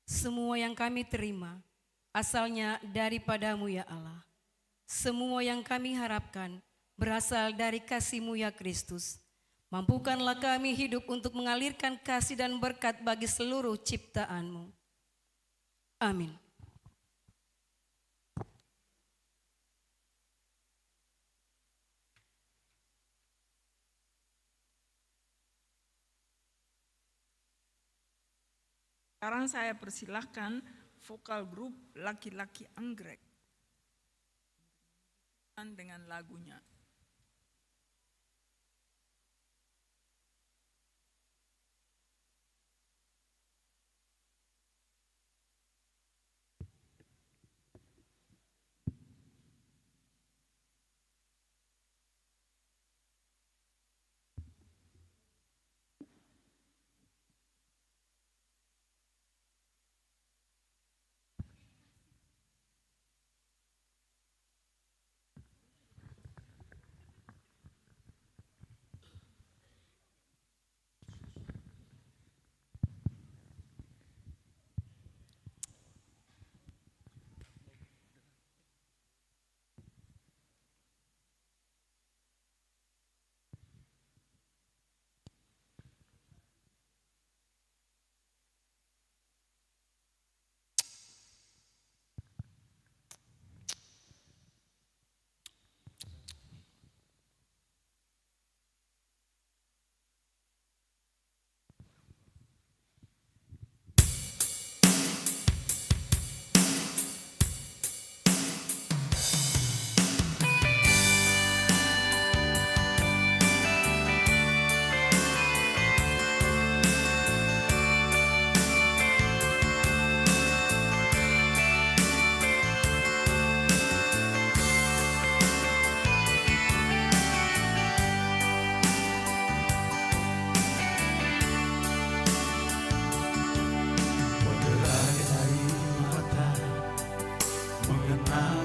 Semua yang kami terima asalnya daripadamu ya Allah. Semua yang kami harapkan berasal dari kasih-Mu ya Kristus. Mampukanlah kami hidup untuk mengalirkan kasih dan berkat bagi seluruh ciptaan-Mu. Amin. Sekarang saya persilahkan vokal grup laki-laki anggrek dengan lagunya.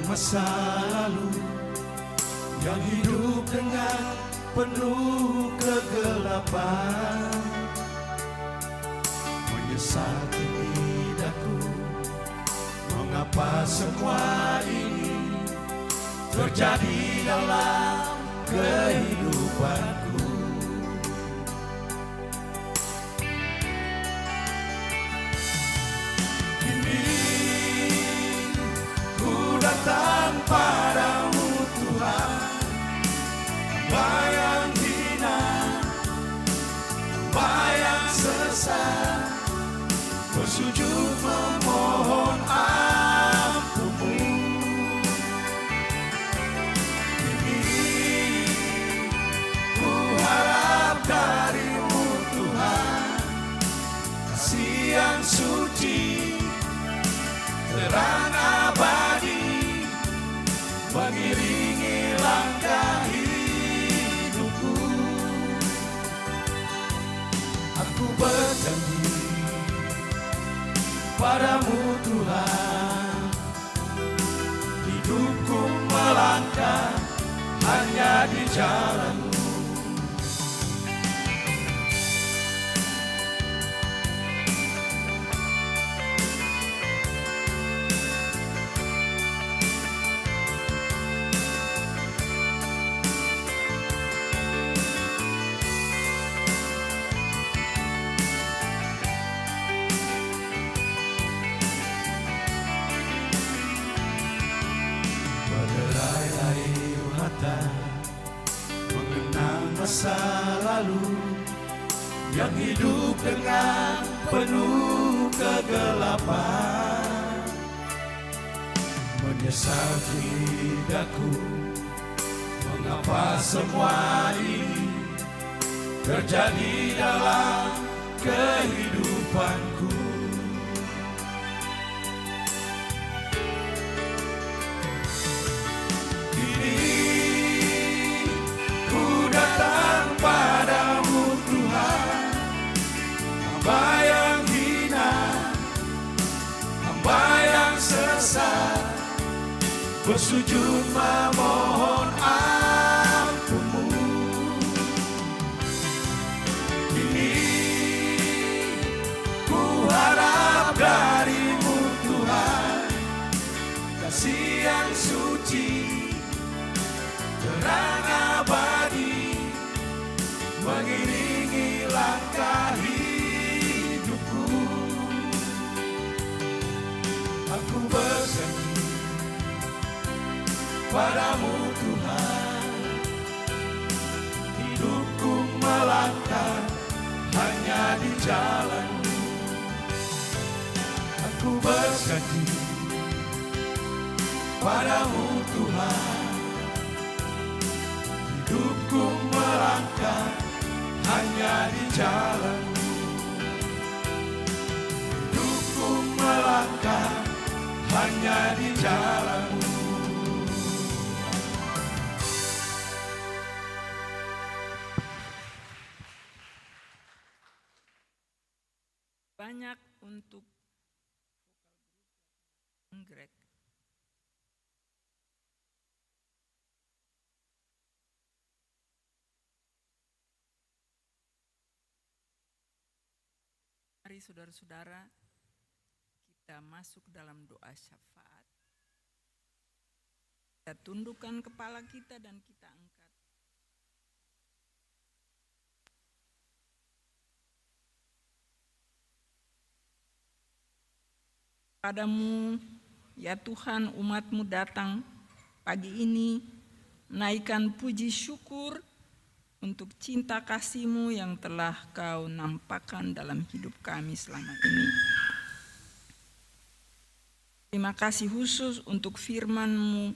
Masa lalu yang hidup dengan penuh kegelapan, menyesal kini daku, mengapa semua ini terjadi dalam kehidupanku. Datang padamu Tuhan, hamba yang hina, hamba yang sesat, bersujud memohon ampun-Mu. Ini ku harap dari-Mu Tuhan, kasih yang suci, terang abadi, mengiringi langkah hidupku. Aku berjanji padamu Tuhan, hidupku melangkah hanya di jalan-Mu. Mengenang masa lalu yang hidup dengan penuh kegelapan, menyesal tidakku, mengapa semua ini terjadi dalam kehidupanku. Datang padamu Tuhan, hamba yang hina, hamba yang sesat, bersujud memohon ampun-Mu. Ini kasih yang suci, terang abadi, mengiringi langkah hidupku. Aku berjanji padamu Tuhan, hidupku melangkah hanya di jalan-Mu. Aku berjanji padamu Tuhan, hidupku melangkah hanya di jalan-Mu. Hidupku melangkah hanya di jalan-Mu. Banyak untuk anggrek. Mari saudara-saudara, kita masuk dalam doa syafaat. Kita tundukkan kepala kita dan kita angkat. Padamu, ya Tuhan, umat-Mu datang pagi ini menaikkan puji syukur untuk cinta kasih-Mu yang telah Kau nampakkan dalam hidup kami selama ini. Terima kasih khusus untuk firman-Mu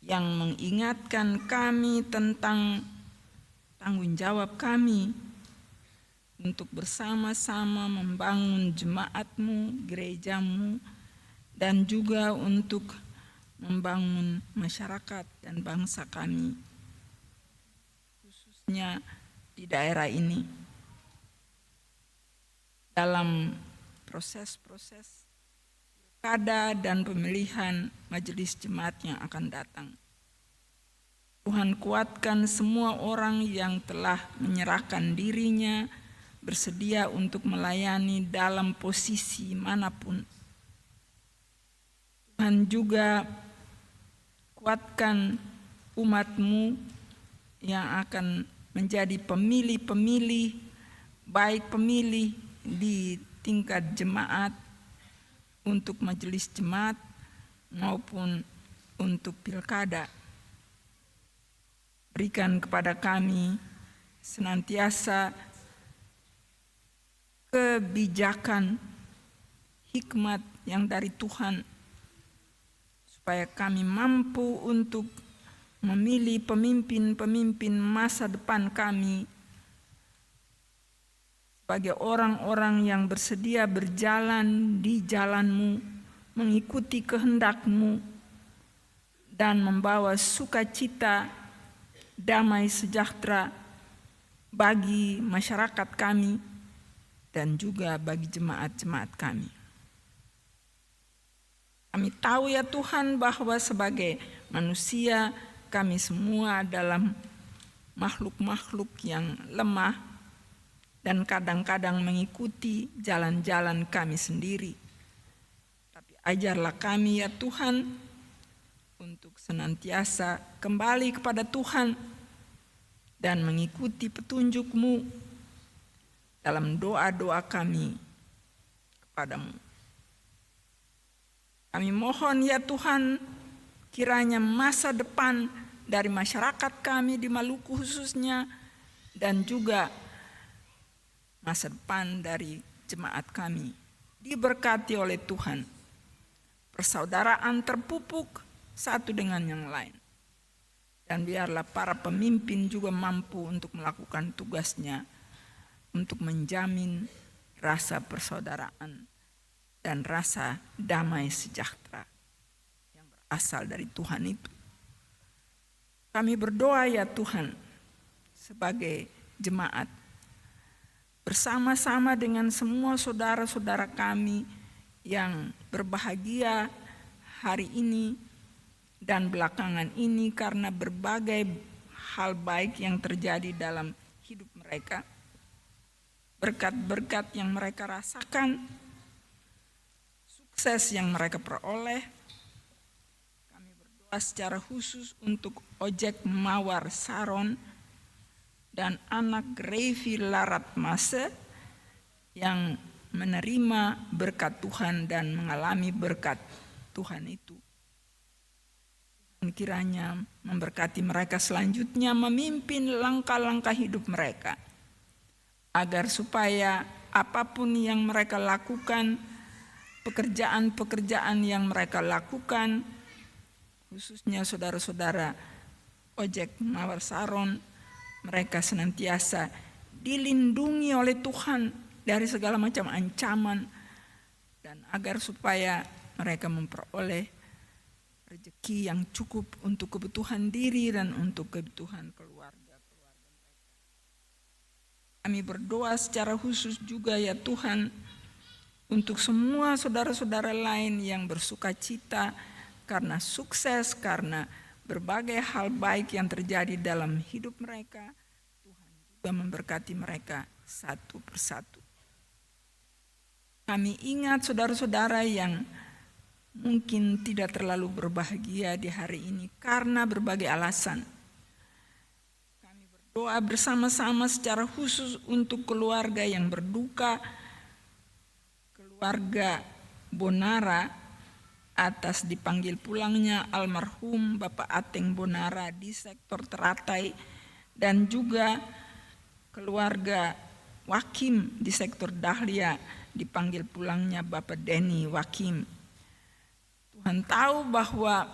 yang mengingatkan kami tentang tanggung jawab kami untuk bersama-sama membangun jemaat-Mu, gereja-Mu, dan juga untuk membangun masyarakat dan bangsa kami, khususnya di daerah ini. Dalam proses-proses pilkada dan pemilihan majelis jemaat yang akan datang, Tuhan kuatkan semua orang yang telah menyerahkan dirinya, bersedia untuk melayani dalam posisi manapun. Tuhan juga kuatkan umat-Mu yang akan menjadi pemilih-pemilih, baik pemilih di tingkat jemaat, untuk majelis jemaat, maupun untuk pilkada. Berikan kepada kami senantiasa kebijakan, hikmat yang dari Tuhan, supaya kami mampu untuk memilih pemimpin-pemimpin masa depan kami sebagai orang-orang yang bersedia berjalan di jalan-Mu, mengikuti kehendak-Mu, dan membawa sukacita, damai sejahtera bagi masyarakat kami dan juga bagi jemaat-jemaat kami. Kami tahu ya Tuhan bahwa sebagai manusia kami semua adalah makhluk-makhluk yang lemah dan kadang-kadang mengikuti jalan-jalan kami sendiri. Tapi ajarlah kami ya Tuhan untuk senantiasa kembali kepada Tuhan dan mengikuti petunjuk-Mu dalam doa-doa kami kepadamu. Kami mohon ya Tuhan, kiranya masa depan dari masyarakat kami di Maluku khususnya, dan juga masa depan dari jemaat kami diberkati oleh Tuhan. Persaudaraan terpupuk satu dengan yang lain. Dan biarlah para pemimpin juga mampu untuk melakukan tugasnya, untuk menjamin rasa persaudaraan dan rasa damai sejahtera yang berasal dari Tuhan itu. Kami berdoa ya Tuhan, sebagai jemaat, bersama-sama dengan semua saudara-saudara kami yang berbahagia hari ini dan belakangan ini karena berbagai hal baik yang terjadi dalam hidup mereka. Berkat-berkat yang mereka rasakan, sukses yang mereka peroleh, secara khusus untuk Ojek Mawar Saron dan anak Revi Laratmase yang menerima berkat Tuhan dan mengalami berkat Tuhan itu. Dan kiranya memberkati mereka selanjutnya memimpin langkah-langkah hidup mereka, agar supaya apapun yang mereka lakukan, pekerjaan-pekerjaan yang mereka lakukan, khususnya saudara-saudara Ojek Mawar Saron, mereka senantiasa dilindungi oleh Tuhan dari segala macam ancaman, dan agar supaya mereka memperoleh rezeki yang cukup untuk kebutuhan diri dan untuk kebutuhan keluarga mereka. Kami berdoa secara khusus juga ya Tuhan untuk semua saudara-saudara lain yang bersuka cita karena sukses, karena berbagai hal baik yang terjadi dalam hidup mereka. Tuhan juga memberkati mereka satu persatu. Kami ingat saudara-saudara yang mungkin tidak terlalu berbahagia di hari ini karena berbagai alasan. Kami berdoa bersama-sama secara khusus untuk keluarga yang berduka, keluarga Bonara atas dipanggil pulangnya almarhum Bapak Ateng Bonara di sektor Teratai, dan juga keluarga Wakim di sektor Dahlia dipanggil pulangnya Bapak Denny Wakim. Tuhan tahu bahwa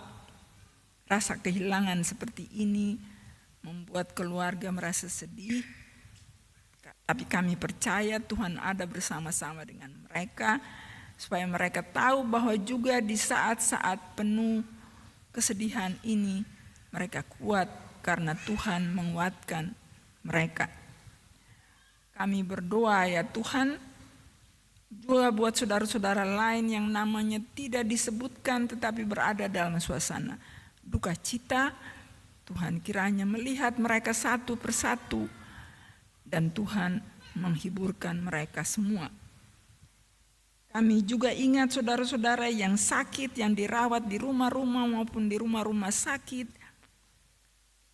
rasa kehilangan seperti ini membuat keluarga merasa sedih, tapi kami percaya Tuhan ada bersama-sama dengan mereka, supaya mereka tahu bahwa juga di saat-saat penuh kesedihan ini mereka kuat karena Tuhan menguatkan mereka. Kami berdoa ya Tuhan, juga buat saudara-saudara lain yang namanya tidak disebutkan tetapi berada dalam suasana duka cita, Tuhan kiranya melihat mereka satu persatu dan Tuhan menghiburkan mereka semua. Kami juga ingat saudara-saudara yang sakit, yang dirawat di rumah-rumah maupun di rumah-rumah sakit.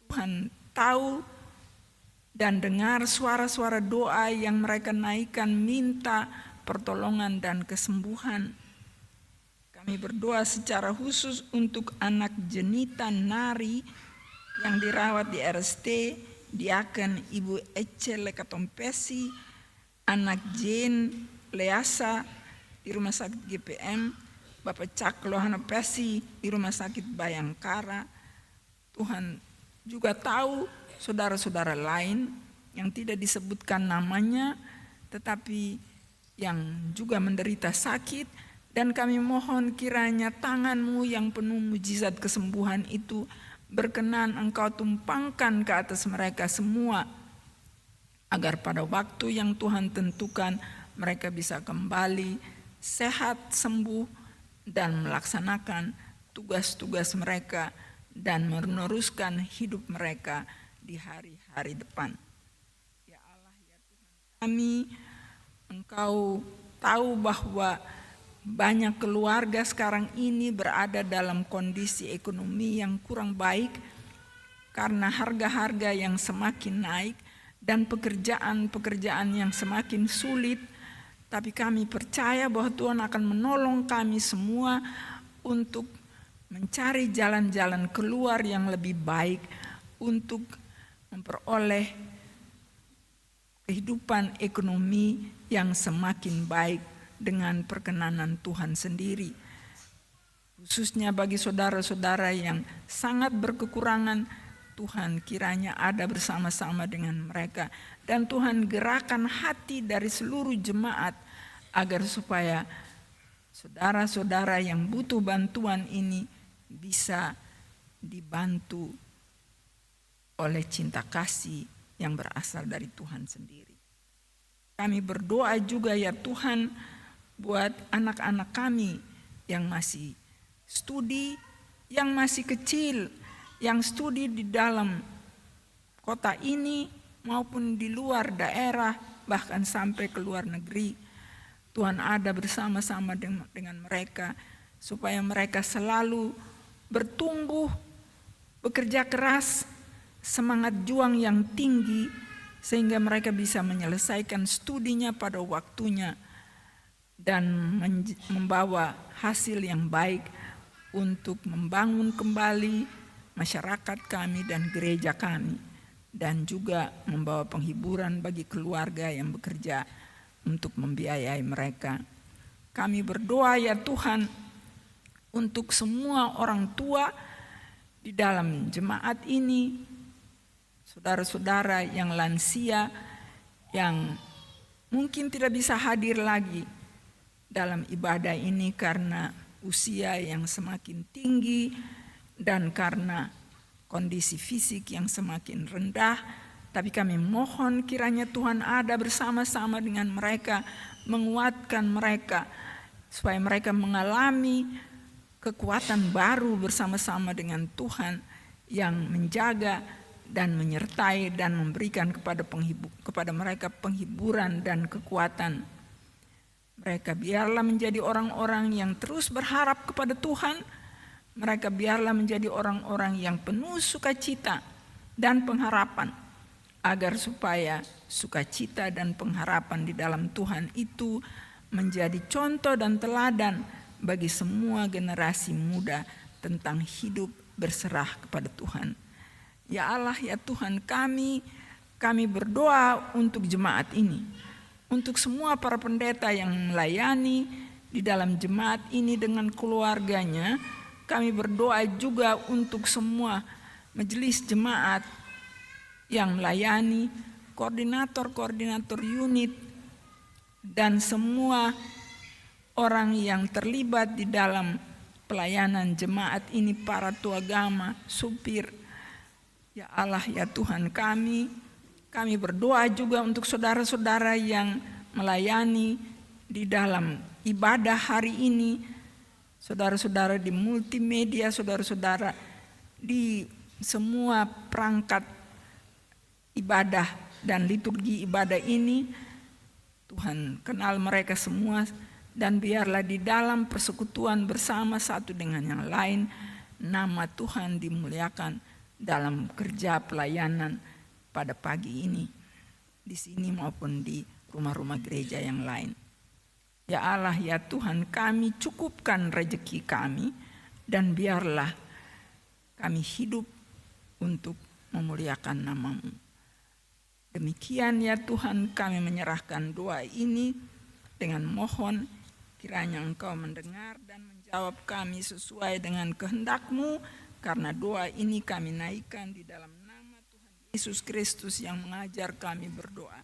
Tuhan tahu dan dengar suara-suara doa yang mereka naikkan minta pertolongan dan kesembuhan. Kami berdoa secara khusus untuk anak Jenita Nari yang dirawat di RST, Diaken Ibu Ece Lekatompesi, anak Jane Leasa di Rumah Sakit GPM, Bapak Caklo Hanapesi di Rumah Sakit Bayangkara. Tuhan juga tahu saudara-saudara lain yang tidak disebutkan namanya, tetapi yang juga menderita sakit, dan kami mohon kiranya tangan-Mu yang penuh mujizat kesembuhan itu berkenan Engkau tumpangkan ke atas mereka semua, agar pada waktu yang Tuhan tentukan mereka bisa kembali sehat, sembuh, dan melaksanakan tugas-tugas mereka dan meneruskan hidup mereka di hari-hari depan. Ya Allah, ya Tuhan kami, Engkau tahu bahwa banyak keluarga sekarang ini berada dalam kondisi ekonomi yang kurang baik karena harga-harga yang semakin naik dan pekerjaan-pekerjaan yang semakin sulit. Tapi kami percaya bahwa Tuhan akan menolong kami semua untuk mencari jalan-jalan keluar yang lebih baik untuk memperoleh kehidupan ekonomi yang semakin baik dengan perkenanan Tuhan sendiri. Khususnya bagi saudara-saudara yang sangat berkekurangan, Tuhan kiranya ada bersama-sama dengan mereka. Dan Tuhan gerakan hati dari seluruh jemaat agar supaya saudara-saudara yang butuh bantuan ini bisa dibantu oleh cinta kasih yang berasal dari Tuhan sendiri. Kami berdoa juga ya Tuhan buat anak-anak kami yang masih studi, yang masih kecil, yang studi di dalam kota ini maupun di luar daerah, bahkan sampai ke luar negeri. Tuhan ada bersama-sama dengan mereka supaya mereka selalu bertumbuh, bekerja keras, semangat juang yang tinggi, sehingga mereka bisa menyelesaikan studinya pada waktunya dan membawa hasil yang baik untuk membangun kembali masyarakat kami dan gereja kami, dan juga membawa penghiburan bagi keluarga yang bekerja untuk membiayai mereka. Kami berdoa ya Tuhan untuk semua orang tua di dalam jemaat ini, saudara-saudara yang lansia yang mungkin tidak bisa hadir lagi dalam ibadah ini karena usia yang semakin tinggi dan karena kondisi fisik yang semakin rendah. Tapi kami mohon kiranya Tuhan ada bersama-sama dengan mereka, menguatkan mereka supaya mereka mengalami kekuatan baru bersama-sama dengan Tuhan yang menjaga dan menyertai dan memberikan kepada mereka penghiburan dan kekuatan. Mereka biarlah menjadi orang-orang yang terus berharap kepada Tuhan. Mereka biarlah menjadi orang-orang yang penuh sukacita dan pengharapan, agar supaya sukacita dan pengharapan di dalam Tuhan itu menjadi contoh dan teladan bagi semua generasi muda tentang hidup berserah kepada Tuhan. Ya Allah, ya Tuhan kami berdoa untuk jemaat ini, untuk semua para pendeta yang melayani di dalam jemaat ini dengan keluarganya. Kami berdoa juga untuk semua majelis jemaat yang melayani, koordinator-koordinator unit, dan semua orang yang terlibat di dalam pelayanan jemaat ini, para tuagama, supir. Ya Allah, ya Tuhan kami berdoa juga untuk saudara-saudara yang melayani di dalam ibadah hari ini, saudara-saudara di multimedia, saudara-saudara di semua perangkat ibadah dan liturgi ibadah ini. Tuhan kenal mereka semua, dan biarlah di dalam persekutuan bersama satu dengan yang lain, nama Tuhan dimuliakan dalam kerja pelayanan pada pagi ini, di sini maupun di rumah-rumah gereja yang lain. Ya Allah, ya Tuhan kami, cukupkan rezeki kami, dan biarlah kami hidup untuk memuliakan nama-Mu. Demikian ya Tuhan, kami menyerahkan doa ini dengan mohon kiranya Engkau mendengar dan menjawab kami sesuai dengan kehendak-Mu, karena doa ini kami naikkan di dalam nama Tuhan Yesus Kristus yang mengajar kami berdoa.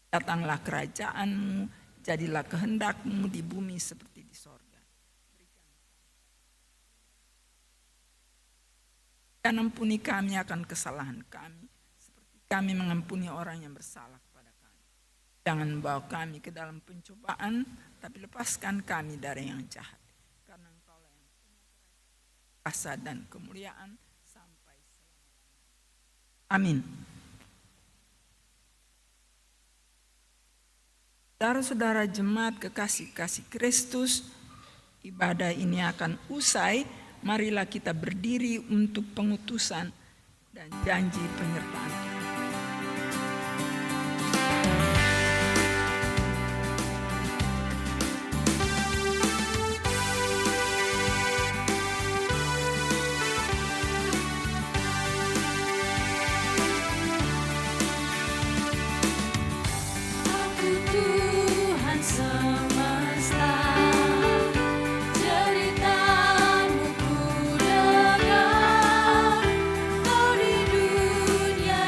Datanglah kerajaan-Mu, jadilah kehendak-Mu di bumi seperti di sorga. Dan ampuni kami akan kesalahan kami, seperti kami mengampuni orang yang bersalah kepada kami. Jangan membawa kami ke dalam pencobaan, tapi lepaskan kami dari yang jahat. Karena Engkaulah yang punya kuasa dan kemuliaan sampai selama-lamanya. Amin. Saudara-saudara jemaat kekasih-kasih Kristus, ibadah ini akan usai. Marilah kita berdiri untuk pengutusan dan janji penyertaan. Aku Tuhan semesta, cerita-Mu ku dengar. Kau di dunia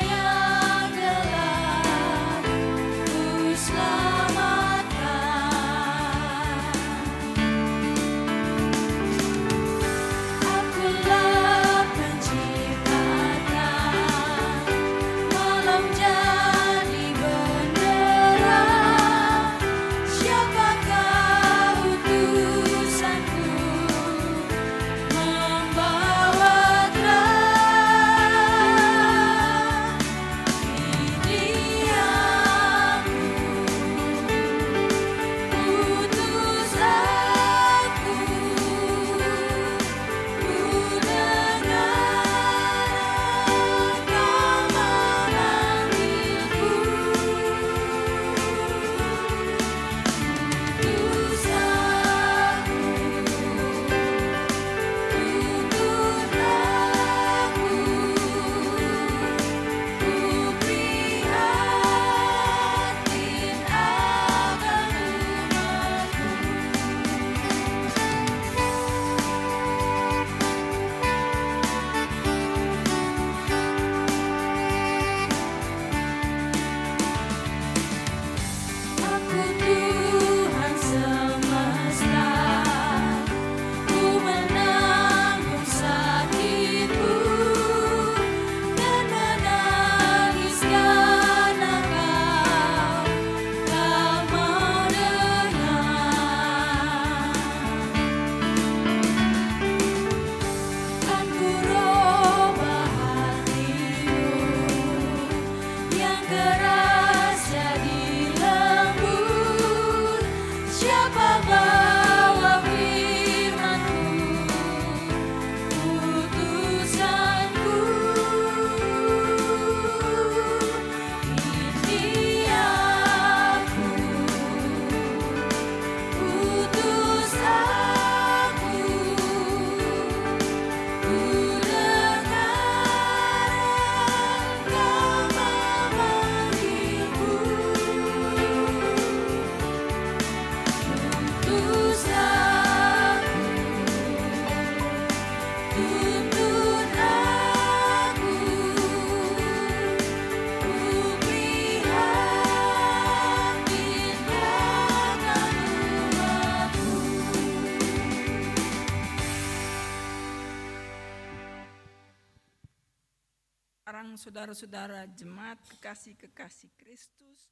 saudara-saudara jemaat kekasih-kekasih Kristus,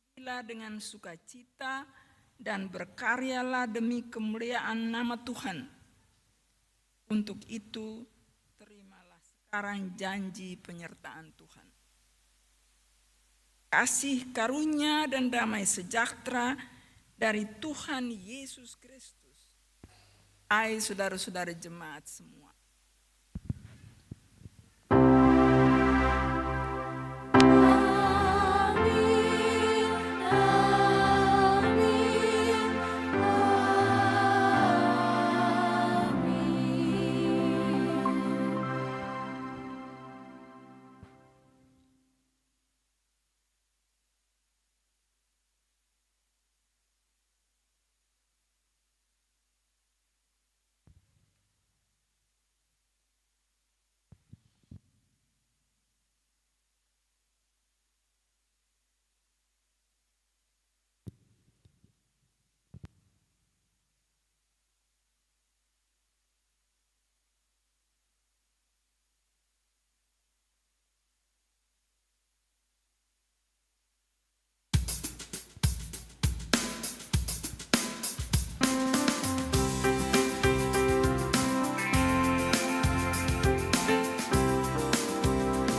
pergilah dengan sukacita dan berkaryalah demi kemuliaan nama Tuhan. Untuk itu, terimalah sekarang janji penyertaan Tuhan. Kasih karunia dan damai sejahtera dari Tuhan Yesus Kristus. Hai saudara-saudara jemaat semua.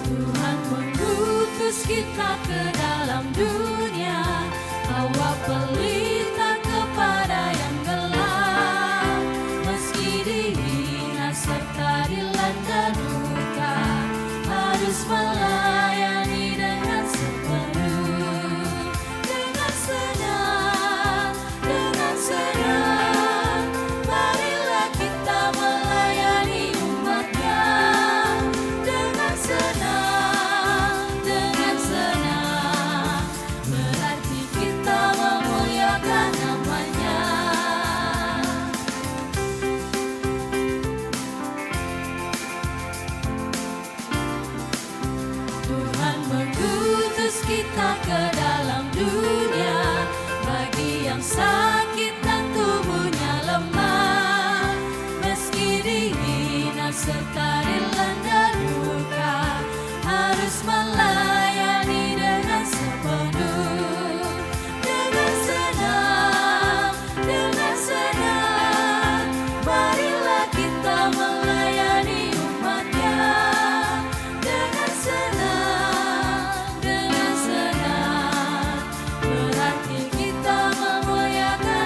Tuhan mengutus kita ke dalam dunia, bawa pelita kepada yang gelap. Meski dihina serta dilanda duka, harus melayani dengan sepenuh. Dengan senang, marilah kita melayani umat-Nya. Dengan senang, berarti kita memuliakan nama-Nya. Tuhan mengutus kita ke dalam dunia, bagi yang sakit dan tubuhnya lemah. Meski dihina serta dilanda duka, harus melayani dengan sepenuh. Dengan senang, marilah kita melayani umat-Nya. Dengan senang, berarti kita memuliakan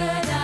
ke dalam